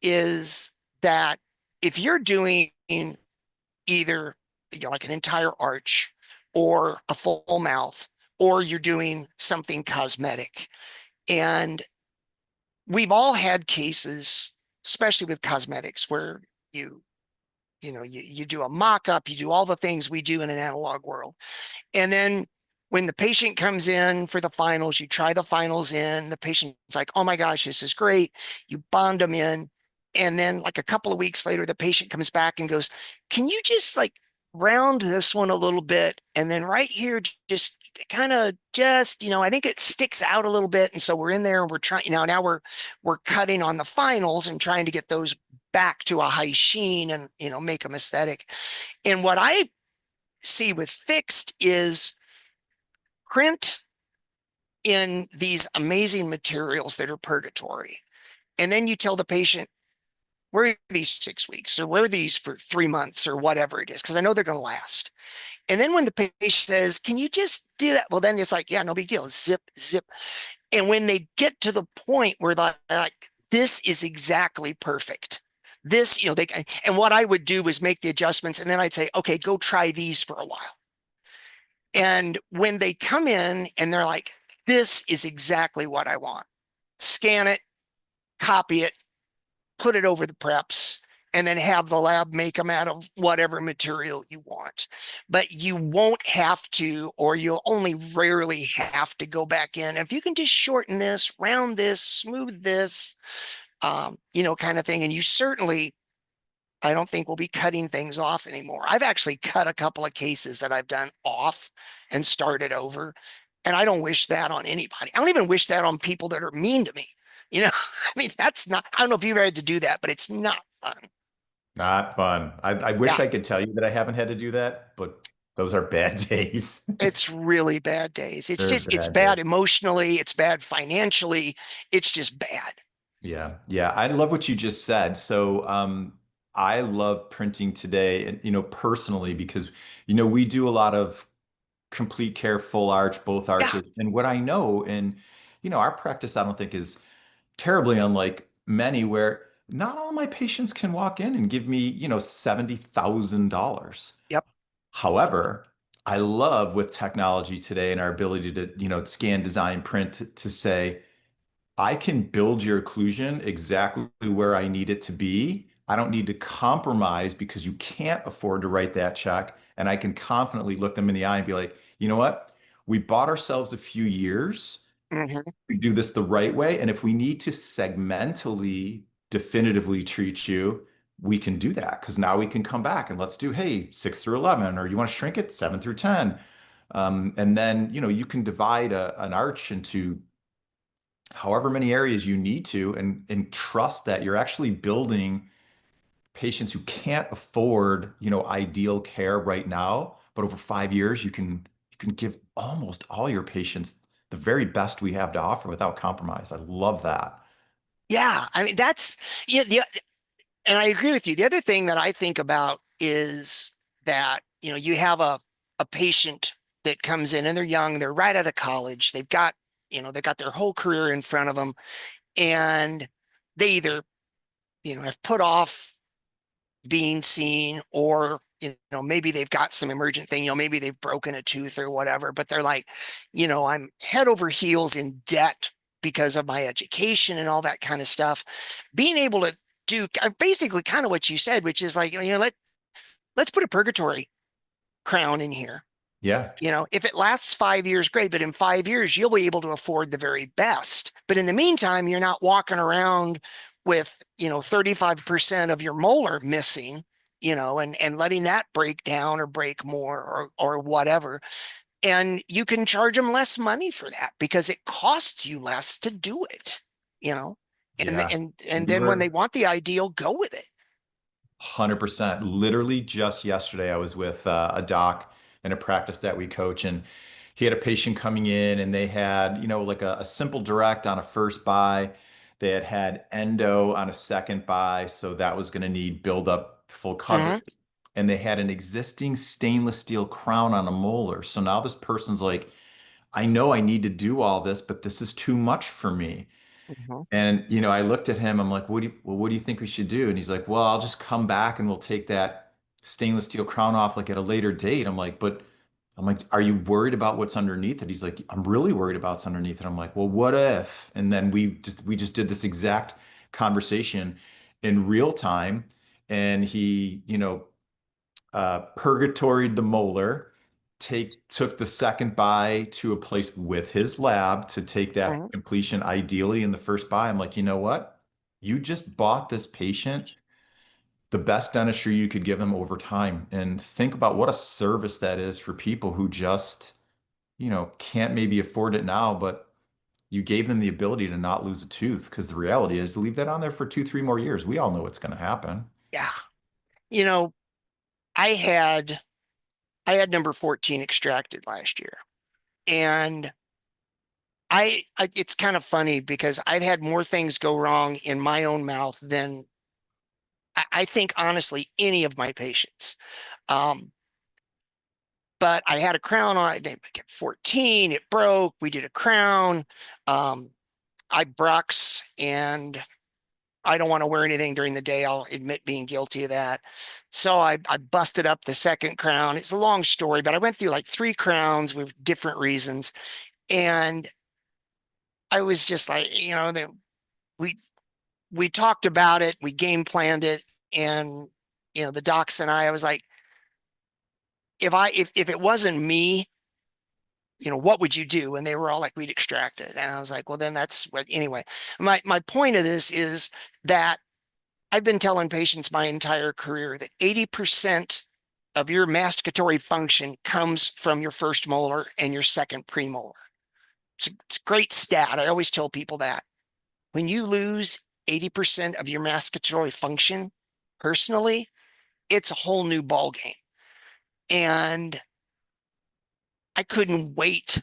is that if you're doing either, like an entire arch or a full mouth, or you're doing something cosmetic, and we've all had cases, especially with cosmetics, where you do a mock-up, you do all the things we do in an analog world. And then when the patient comes in for the finals, you try the finals in, the patient's like, oh my gosh, this is great. You bond them in. And then like a couple of weeks later, the patient comes back and goes, can you just like round this one a little bit? And then right here, just kind of I think it sticks out a little bit. And so we're in there and we're trying, now we're cutting on the finals and trying to get those back to a high sheen and, make them aesthetic. And what I see with fixed is print in these amazing materials that are purgatory. And then you tell the patient, wear these 6 weeks or wear these for 3 months or whatever it is, because I know they're going to last. And then when the patient says, can you just do that? Well, then it's like, yeah, no big deal. Zip, zip. And when they get to the point where they're like, this is exactly perfect. This, and what I would do was make the adjustments. And then I'd say, okay, go try these for a while. And when they come in and they're like, this is exactly what I want, scan it, copy it, put it over the preps, and then have the lab make them out of whatever material you want. But you won't have to, or you'll only rarely have to go back in. If you can just shorten this, round this, smooth this, kind of thing. And you certainly, I don't think we'll be cutting things off anymore. I've actually cut a couple of cases that I've done off and started over. And I don't wish that on anybody. I don't even wish that on people that are mean to me. I mean, that's not, I don't know if you've had to do that, but it's not fun. Not fun. I wish Yeah, I could tell you that I haven't had to do that, but those are bad days. it's really bad days. They're It's bad days. bad emotionally, it's bad financially, it's just bad. Yeah, yeah. I love what you just said. So, I love printing today, and personally, because we do a lot of complete care, full arch, both Yeah, arches, and what I know, and our practice, I don't think is terribly unlike many, where not all my patients can walk in and give me, $70,000. yep. However, I love with technology today and our ability to, scan, design, print to say, I can build your occlusion exactly where I need it to be. I don't need to compromise because you can't afford to write that check. And I can confidently look them in the eye and be like, you know what? We bought ourselves a few years. Hmm. We do this the right way. And if we need to segmentally, definitively treat you, we can do that because now we can come back and let's do, hey, 6 through 11, or you want to shrink it 7 through 10. And then, you can divide an arch into however many areas you need to and trust that you're actually building patients who can't afford, ideal care right now, but over 5 years you can give almost all your patients the very best we have to offer without compromise. I love that. Yeah, I mean that's yeah, and I agree with you. The other thing that I think about is that, you have a patient that comes in and they're young, they're right out of college, they've got their whole career in front of them, and they either, have put off being seen, or maybe they've got some emergent thing, maybe they've broken a tooth or whatever, but they're like, I'm head over heels in debt because of my education and all that kind of stuff. Being able to do basically kind of what you said, which is like, let's put a purgatory crown in here. Yeah. If it lasts 5 years, great, but in 5 years, you'll be able to afford the very best. But in the meantime, you're not walking around with, 35% of your molar missing, and letting that break down or break more or whatever. And you can charge them less money for that because it costs you less to do it, you know, and, Yeah. and, and You then when they were want the ideal, go with it. 100%. Literally just yesterday, I was with a doc in a practice that we coach, and he had a patient coming in, and they had, like a simple direct on a first buy. They had endo on a second buy, so that was going to need build up full coverage. Hmm. And they had an existing stainless steel crown on a molar. So now this person's like, I know I need to do all this, but this is too much for me. Hmm. And I looked at him. I'm like, what do you think we should do? And he's like, well, I'll just come back and we'll take that stainless steel crown off like at a later date. I'm like, are you worried about what's underneath it? He's like, I'm really worried about what's underneath it. I'm like, well, what if? And then we just did this exact conversation in real time. And he, purgatoried the molar, took the second buy to a place with his lab to take that Hmm. completion ideally in the first buy. I'm like, you know what? You just bought this patient the best dentistry you could give them over time. And think about what a service that is for people who just, can't maybe afford it now, but you gave them the ability to not lose a tooth. Because the reality is, leave that on there for 2, 3 more years. We all know what's going to happen. Yeah. You know, I had I had number 14 extracted last year. And it's kind of funny because I've had more things go wrong in my own mouth than I think honestly, any of my patients. Um, but I had a crown on. I think 14, it broke. We did a crown. Um, I brux, and I don't want to wear anything during the day. I'll admit being guilty of that. So I busted up the second crown. It's a long story, but I went through like three crowns with different reasons. And I was just like, we we talked about it, we game planned it, and the docs and I was like, if it wasn't me, what would you do? And they were all like, we'd extract it. And I was like, well, then that's what anyway. My point of this is that I've been telling patients my entire career that 80% of your masticatory function comes from your first molar and your second premolar. It's a great stat. I always tell people that. When you lose 80% of your masticatory function, personally, it's a whole new ball game. And I couldn't wait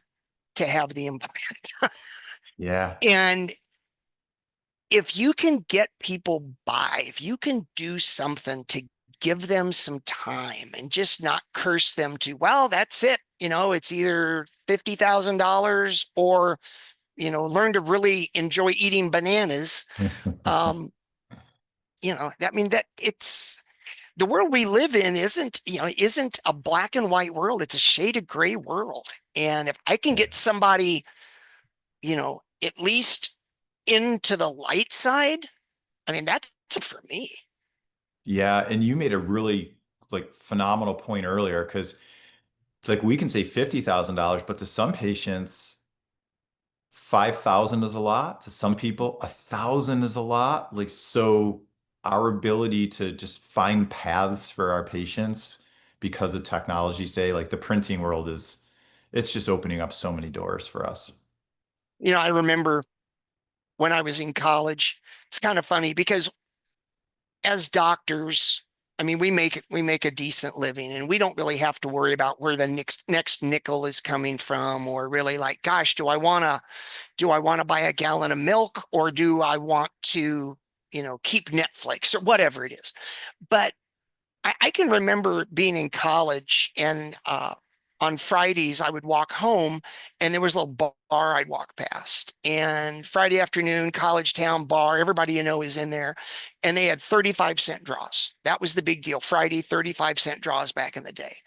to have the implant. Yeah. And if you can get people by, if you can do something to give them some time and just not curse them to, well, that's it. It's either $50,000 or, learn to really enjoy eating bananas. Um, I mean, that it's the world we live in isn't a black and white world. It's a shade of gray world. And if I can get somebody, at least into the light side, I mean, that's it for me. Yeah, and you made a really like phenomenal point earlier because like we can say $50,000, but to some patients, 5,000 is a lot. To some people, 1,000 is a lot. Like so our ability to just find paths for our patients because of technology today, like the printing world it's just opening up so many doors for us. I remember when I was in college, it's kind of funny because as doctors, I mean, we make a decent living, and we don't really have to worry about where the next nickel is coming from, or really like, gosh, do I want to buy a gallon of milk, or do I want to, keep Netflix or whatever it is. But I can remember being in college, and on Fridays I would walk home, and there was a little bar I'd walk past. And Friday afternoon, college town bar, everybody is in there, and they had 35-cent draws. That was the big deal. Friday, 35-cent draws back in the day.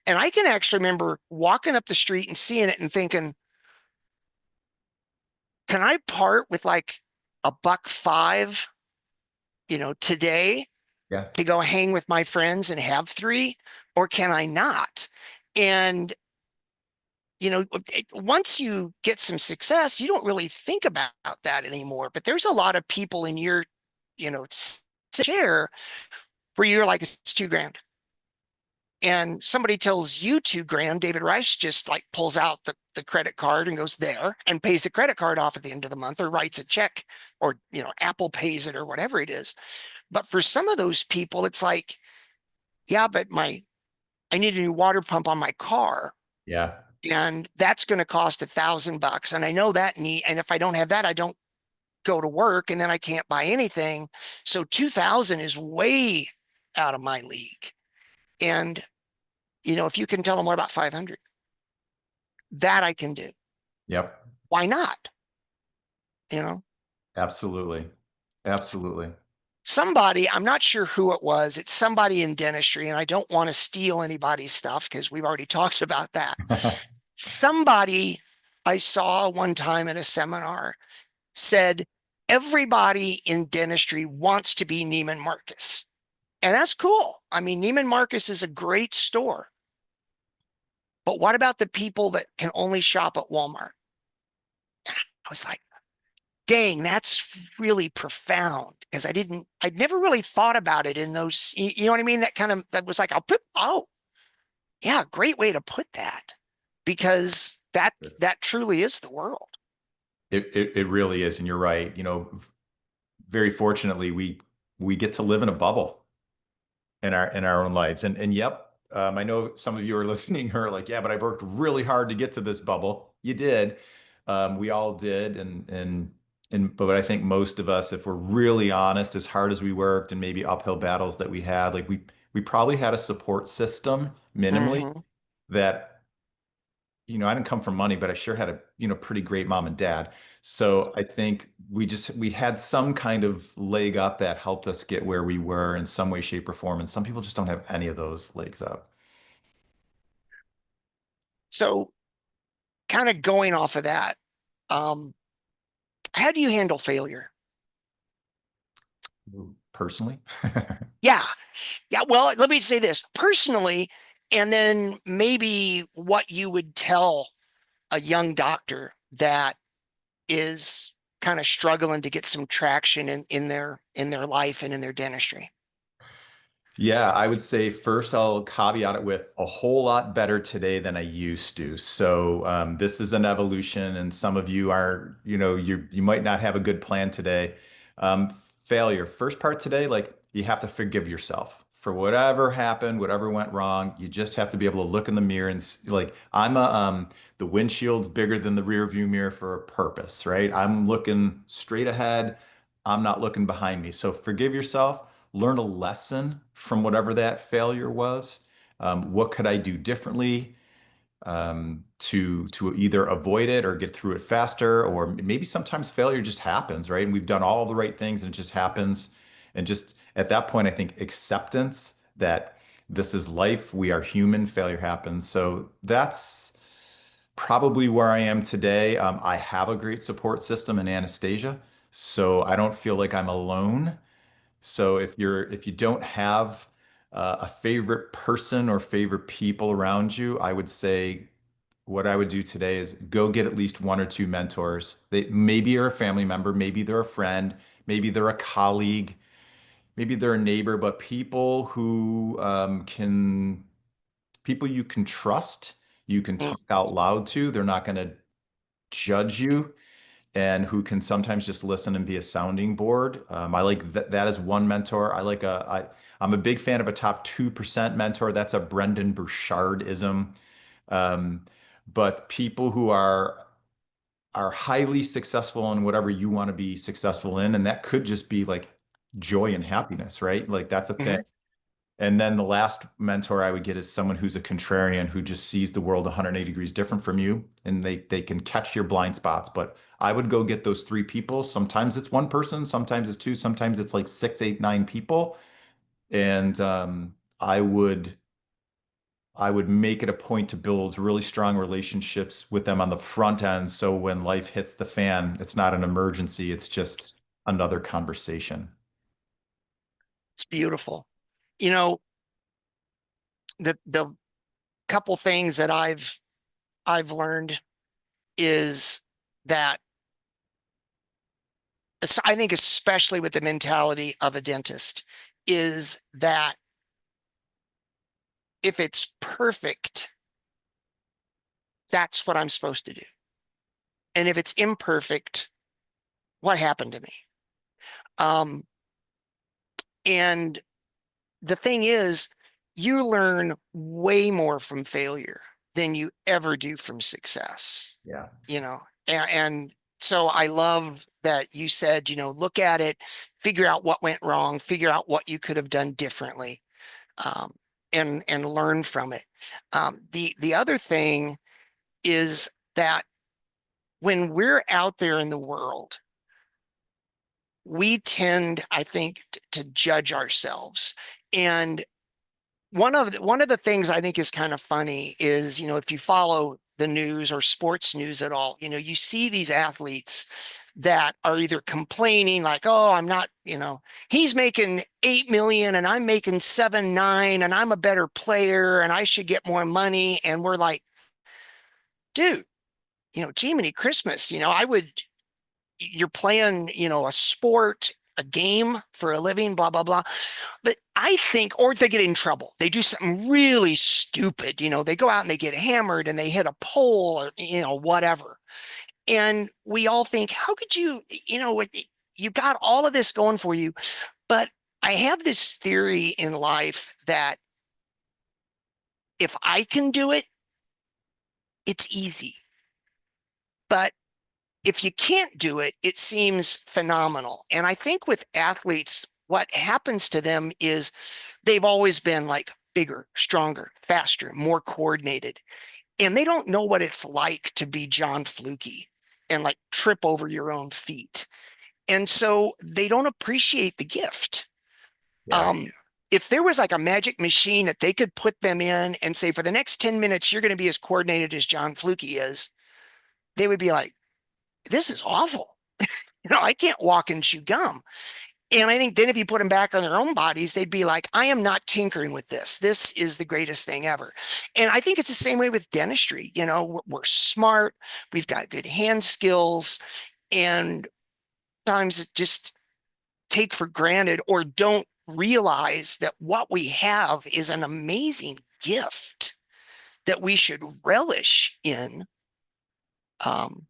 And I can actually remember walking up the street and seeing it and thinking, can I part with like a buck five, today Yeah. to go hang with my friends and have three, or can I not? And, once you get some success, you don't really think about that anymore. But there's a lot of people in your, share where you're like, it's 2 grand. And somebody tells you 2 grand, David Rice just like pulls out the credit card and goes there and pays the credit card off at the end of the month, or writes a check, or, Apple pays it or whatever it is. But for some of those people, it's like, yeah, but I need a new water pump on my car, Yeah. and that's going to cost $1,000. And I know that need, and if I don't have that, I don't go to work, and then I can't buy anything. So 2,000 is way out of my league. And, if you can tell them what about 500, that I can do. Yep. Why not? You know, Absolutely. Absolutely. somebody, I'm not sure who it was. It's somebody in dentistry, and I don't want to steal anybody's stuff because we've already talked about that. Somebody I saw one time at a seminar said, everybody in dentistry wants to be Neiman Marcus. And that's cool. I mean, Neiman Marcus is a great store. But what about the people that can only shop at Walmart? I was like, dang, that's really profound, because I'd never really thought about it in those, you know what I mean? That was like, oh, yeah, great way to put that, because that truly is the world. It really is, and you're right. You know, very fortunately, we get to live in a bubble in our own lives. And yep, I know some of you are listening who are like, yeah, but I worked really hard to get to this bubble. You did. We all did, and but I think most of us, if we're really honest, as hard as we worked and maybe uphill battles that we had, like we probably had a support system minimally Hmm. that, I didn't come from money, but I sure had a, pretty great mom and dad. So I think we had some kind of leg up that helped us get where we were in some way, shape, or form. And some people just don't have any of those legs up. So kind of going off of that, um, how do you handle failure? Personally. Yeah. Yeah. Well, let me say this personally, and then maybe what you would tell a young doctor that is kind of struggling to get some traction in their life and in their dentistry. Yeah, I would say first I'll caveat it with a whole lot better today than I used to. So this is an evolution, and some of you are, you might not have a good plan today. Um, Failure. First part today, like you have to forgive yourself for whatever happened, whatever went wrong. You just have to be able to look in the mirror and like the windshield's bigger than the rear view mirror for a purpose, right? I'm looking straight ahead. I'm not looking behind me. So forgive yourself, learn a lesson from whatever that failure was. What could I do differently to either avoid it or get through it faster? Or maybe sometimes failure just happens, right? And we've done all the right things and it just happens. And just at that point, I think acceptance that this is life, we are human, failure happens. So that's probably where I am today. I have a great support system in Anastasia, so I don't feel like I'm alone. So if you don't have a favorite person or favorite people around you, I would say what I would do today is go get at least one or two mentors. They maybe are a family member, maybe they're a friend, maybe they're a colleague, maybe they're a neighbor, but people who can people you can trust, you can Mm, talk out loud to. They're not going to judge you and who can sometimes just listen and be a sounding board. I like that as one mentor. I'm a big fan of a top 2% mentor. That's a Brendan Burchardism. Um, but people who are highly successful in whatever you want to be successful in, and that could just be like joy and happiness, right? Like that's a thing. mhm. And then the last mentor I would get is someone who's a contrarian who just sees the world 180 degrees different from you and they can catch your blind spots. But I would go get those three people. Sometimes it's one person, sometimes it's two, sometimes it's like six, eight, nine people. And I would make it a point to build really strong relationships with them on the front end. So when life hits the fan, it's not an emergency, it's just another conversation. It's beautiful. You know, the couple things that I've learned is that I think especially with the mentality of a dentist is that if it's perfect, that's what I'm supposed to do. And if it's imperfect, what happened to me? Um, and the thing is, you learn way more from failure than you ever do from success, Yeah. you know, and so I love that you said, look at it, figure out what went wrong, figure out what you could have done differently, um, and learn from it. The other thing is that when we're out there in the world, we tend, I think, to judge ourselves. And one of the things I think is kind of funny is, if you follow the news or sports news at all, you see these athletes that are either complaining like, oh, I'm not, he's making 8 million and I'm making 7, 9 and I'm a better player and I should get more money. And we're like, dude, Jiminy Christmas, you're playing, a sport, a game for a living, blah, blah, blah. But I think, or they get in trouble. They do something really stupid. They go out and they get hammered and they hit a pole or, whatever. And we all think, how could you, you got all of this going for you. But I have this theory in life that if I can do it, it's easy. But if you can't do it, it seems phenomenal. And I think with athletes, what happens to them is they've always been like bigger, stronger, faster, more coordinated. And they don't know what it's like to be John Fluky and like trip over your own feet. And so they don't appreciate the gift. Yeah. Um, if there was like a magic machine that they could put them in and say, for the next 10 minutes, you're going to be as coordinated as John Fluky is, they would be like, this is awful. I can't walk and chew gum. And I think then if you put them back on their own bodies, they'd be like, I am not tinkering with this. This is the greatest thing ever. And I think it's the same way with dentistry. We're smart, we've got good hand skills, and sometimes it just take for granted or don't realize that what we have is an amazing gift that we should relish in. Um,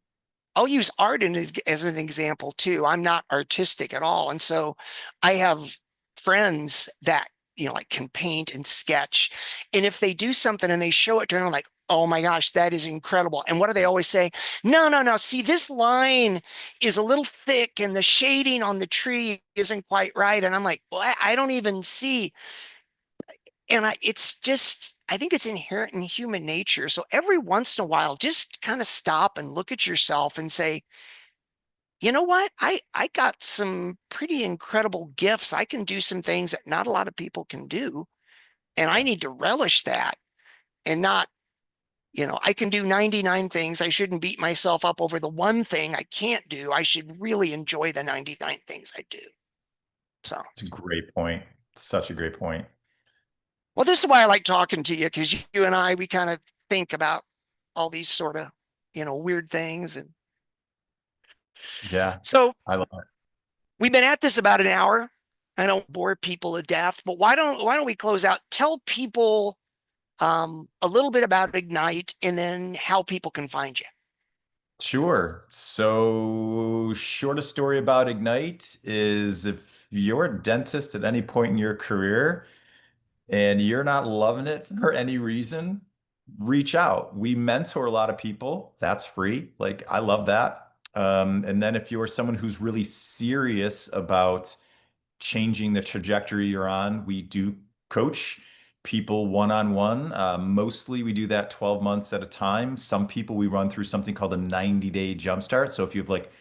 I'll use art as an example too. I'm not artistic at all. And so I have friends that, like can paint and sketch. And if they do something and they show it to them, I'm like, oh my gosh, that is incredible. And what do they always say? No, no, no. See, this line is a little thick and the shading on the tree isn't quite right. And I'm like, well, I don't even see. And it's just, I think it's inherent in human nature. So every once in a while, just kind of stop and look at yourself and say, you know what? I got some pretty incredible gifts. I can do some things that not a lot of people can do. And I need to relish that and not, I can do 99 things. I shouldn't beat myself up over the one thing I can't do. I should really enjoy the 99 things I do. So, It's a great point. Such a great point. well, this is why I like talking to you because you and I, we kind of think about all these sort of, weird things. And Yeah. so I love it. we've been at this about an hour. I don't bore people to death, but why don't we close out? Tell people a little bit about Ignite and then how people can find you. Sure. So, shortest story about Ignite is if you're a dentist at any point in your career and you're not loving it for any reason, reach out. We mentor a lot of people. That's free. Like, I love that. And then if you're someone who's really serious about changing the trajectory you're on, we do coach people one-on-one. Mostly we do that 12 months at a time. Some people we run through something called a 90-day jumpstart. So if you've like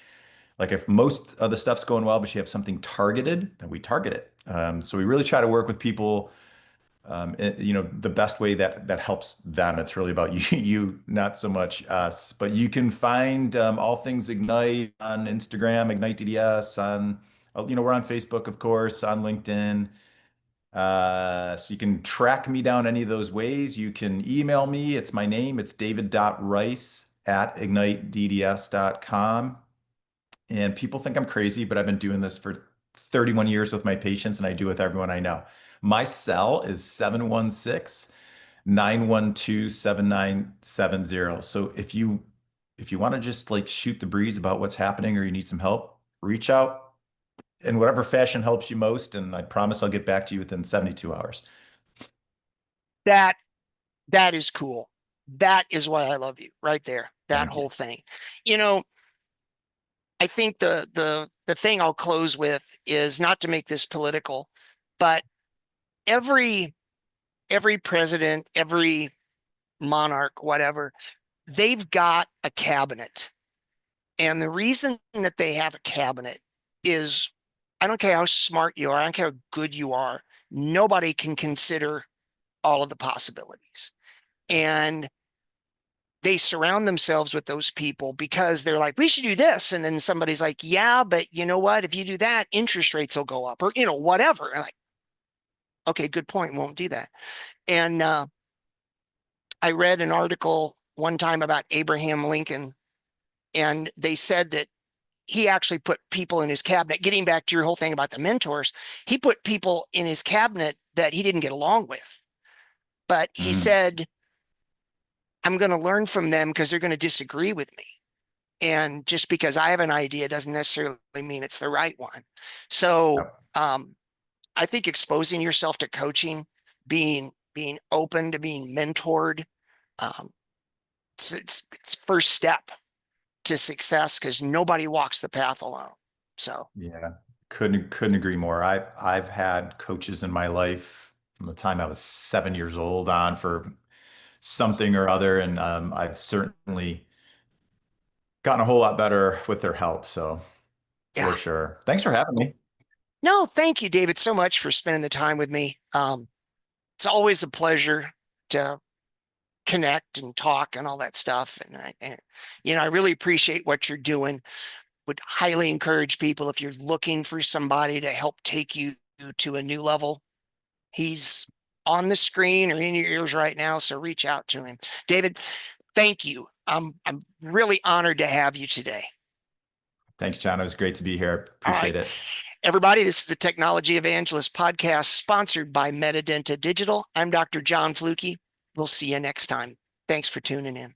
if most of the stuff's going well, but you have something targeted, then we target it. So we really try to work with people the best way that helps them. It's really about you, not so much us. But you can find all things Ignite on Instagram, Ignite DDS, we're on Facebook, of course, on LinkedIn. So you can track me down any of those ways. You can email me. It's my name. It's david.rice@ignitedds.com. And people think I'm crazy, but I've been doing this for 31 years with my patients, and I do with everyone I know. My cell is 716-912-7970. So if you want to just like shoot the breeze about what's happening or you need some help, reach out in whatever fashion helps you most, and I promise I'll get back to you within 72 hours. That that is cool. That is why I love you right there. That Thank you. whole thing. You know, I think the thing I'll close with is not to make this political, but every every president, every monarch, whatever, they've got a cabinet. And the reason that they have a cabinet is I don't care how smart you are, I don't care how good you are, nobody can consider all of the possibilities. And they surround themselves with those people because they're like, we should do this. And then somebody's like, yeah, but you know what? If you do that, interest rates will go up or, whatever. And like, okay, good point. Won't do that. And I read an article one time about Abraham Lincoln, and they said that he actually put people in his cabinet, getting back to your whole thing about the mentors, he put people in his cabinet that he didn't get along with. But he Mm, said, I'm going to learn from them because they're going to disagree with me. And just because I have an idea doesn't necessarily mean it's the right one. So yep. I think exposing yourself to coaching, being open to being mentored, it's first step to success because nobody walks the path alone. So, Yeah, couldn't agree more. I've had coaches in my life from the time I was 7 years old on for something or other, and I've certainly gotten a whole lot better with their help. So yeah. for sure. Thanks for having me. No, thank you, David, so much for spending the time with me. It's always a pleasure to connect and talk and all that stuff. And I really appreciate what you're doing. Would highly encourage people if you're looking for somebody to help take you to a new level. He's on the screen or in your ears right now, so reach out to him. David, thank you. I'm really honored to have you today. Thanks, John. It was great to be here. All right, Appreciate it. everybody, this is the Technology Evangelist podcast sponsored by Medidenta Digital. I'm Dr. John Fluke. We'll see you next time. Thanks for tuning in.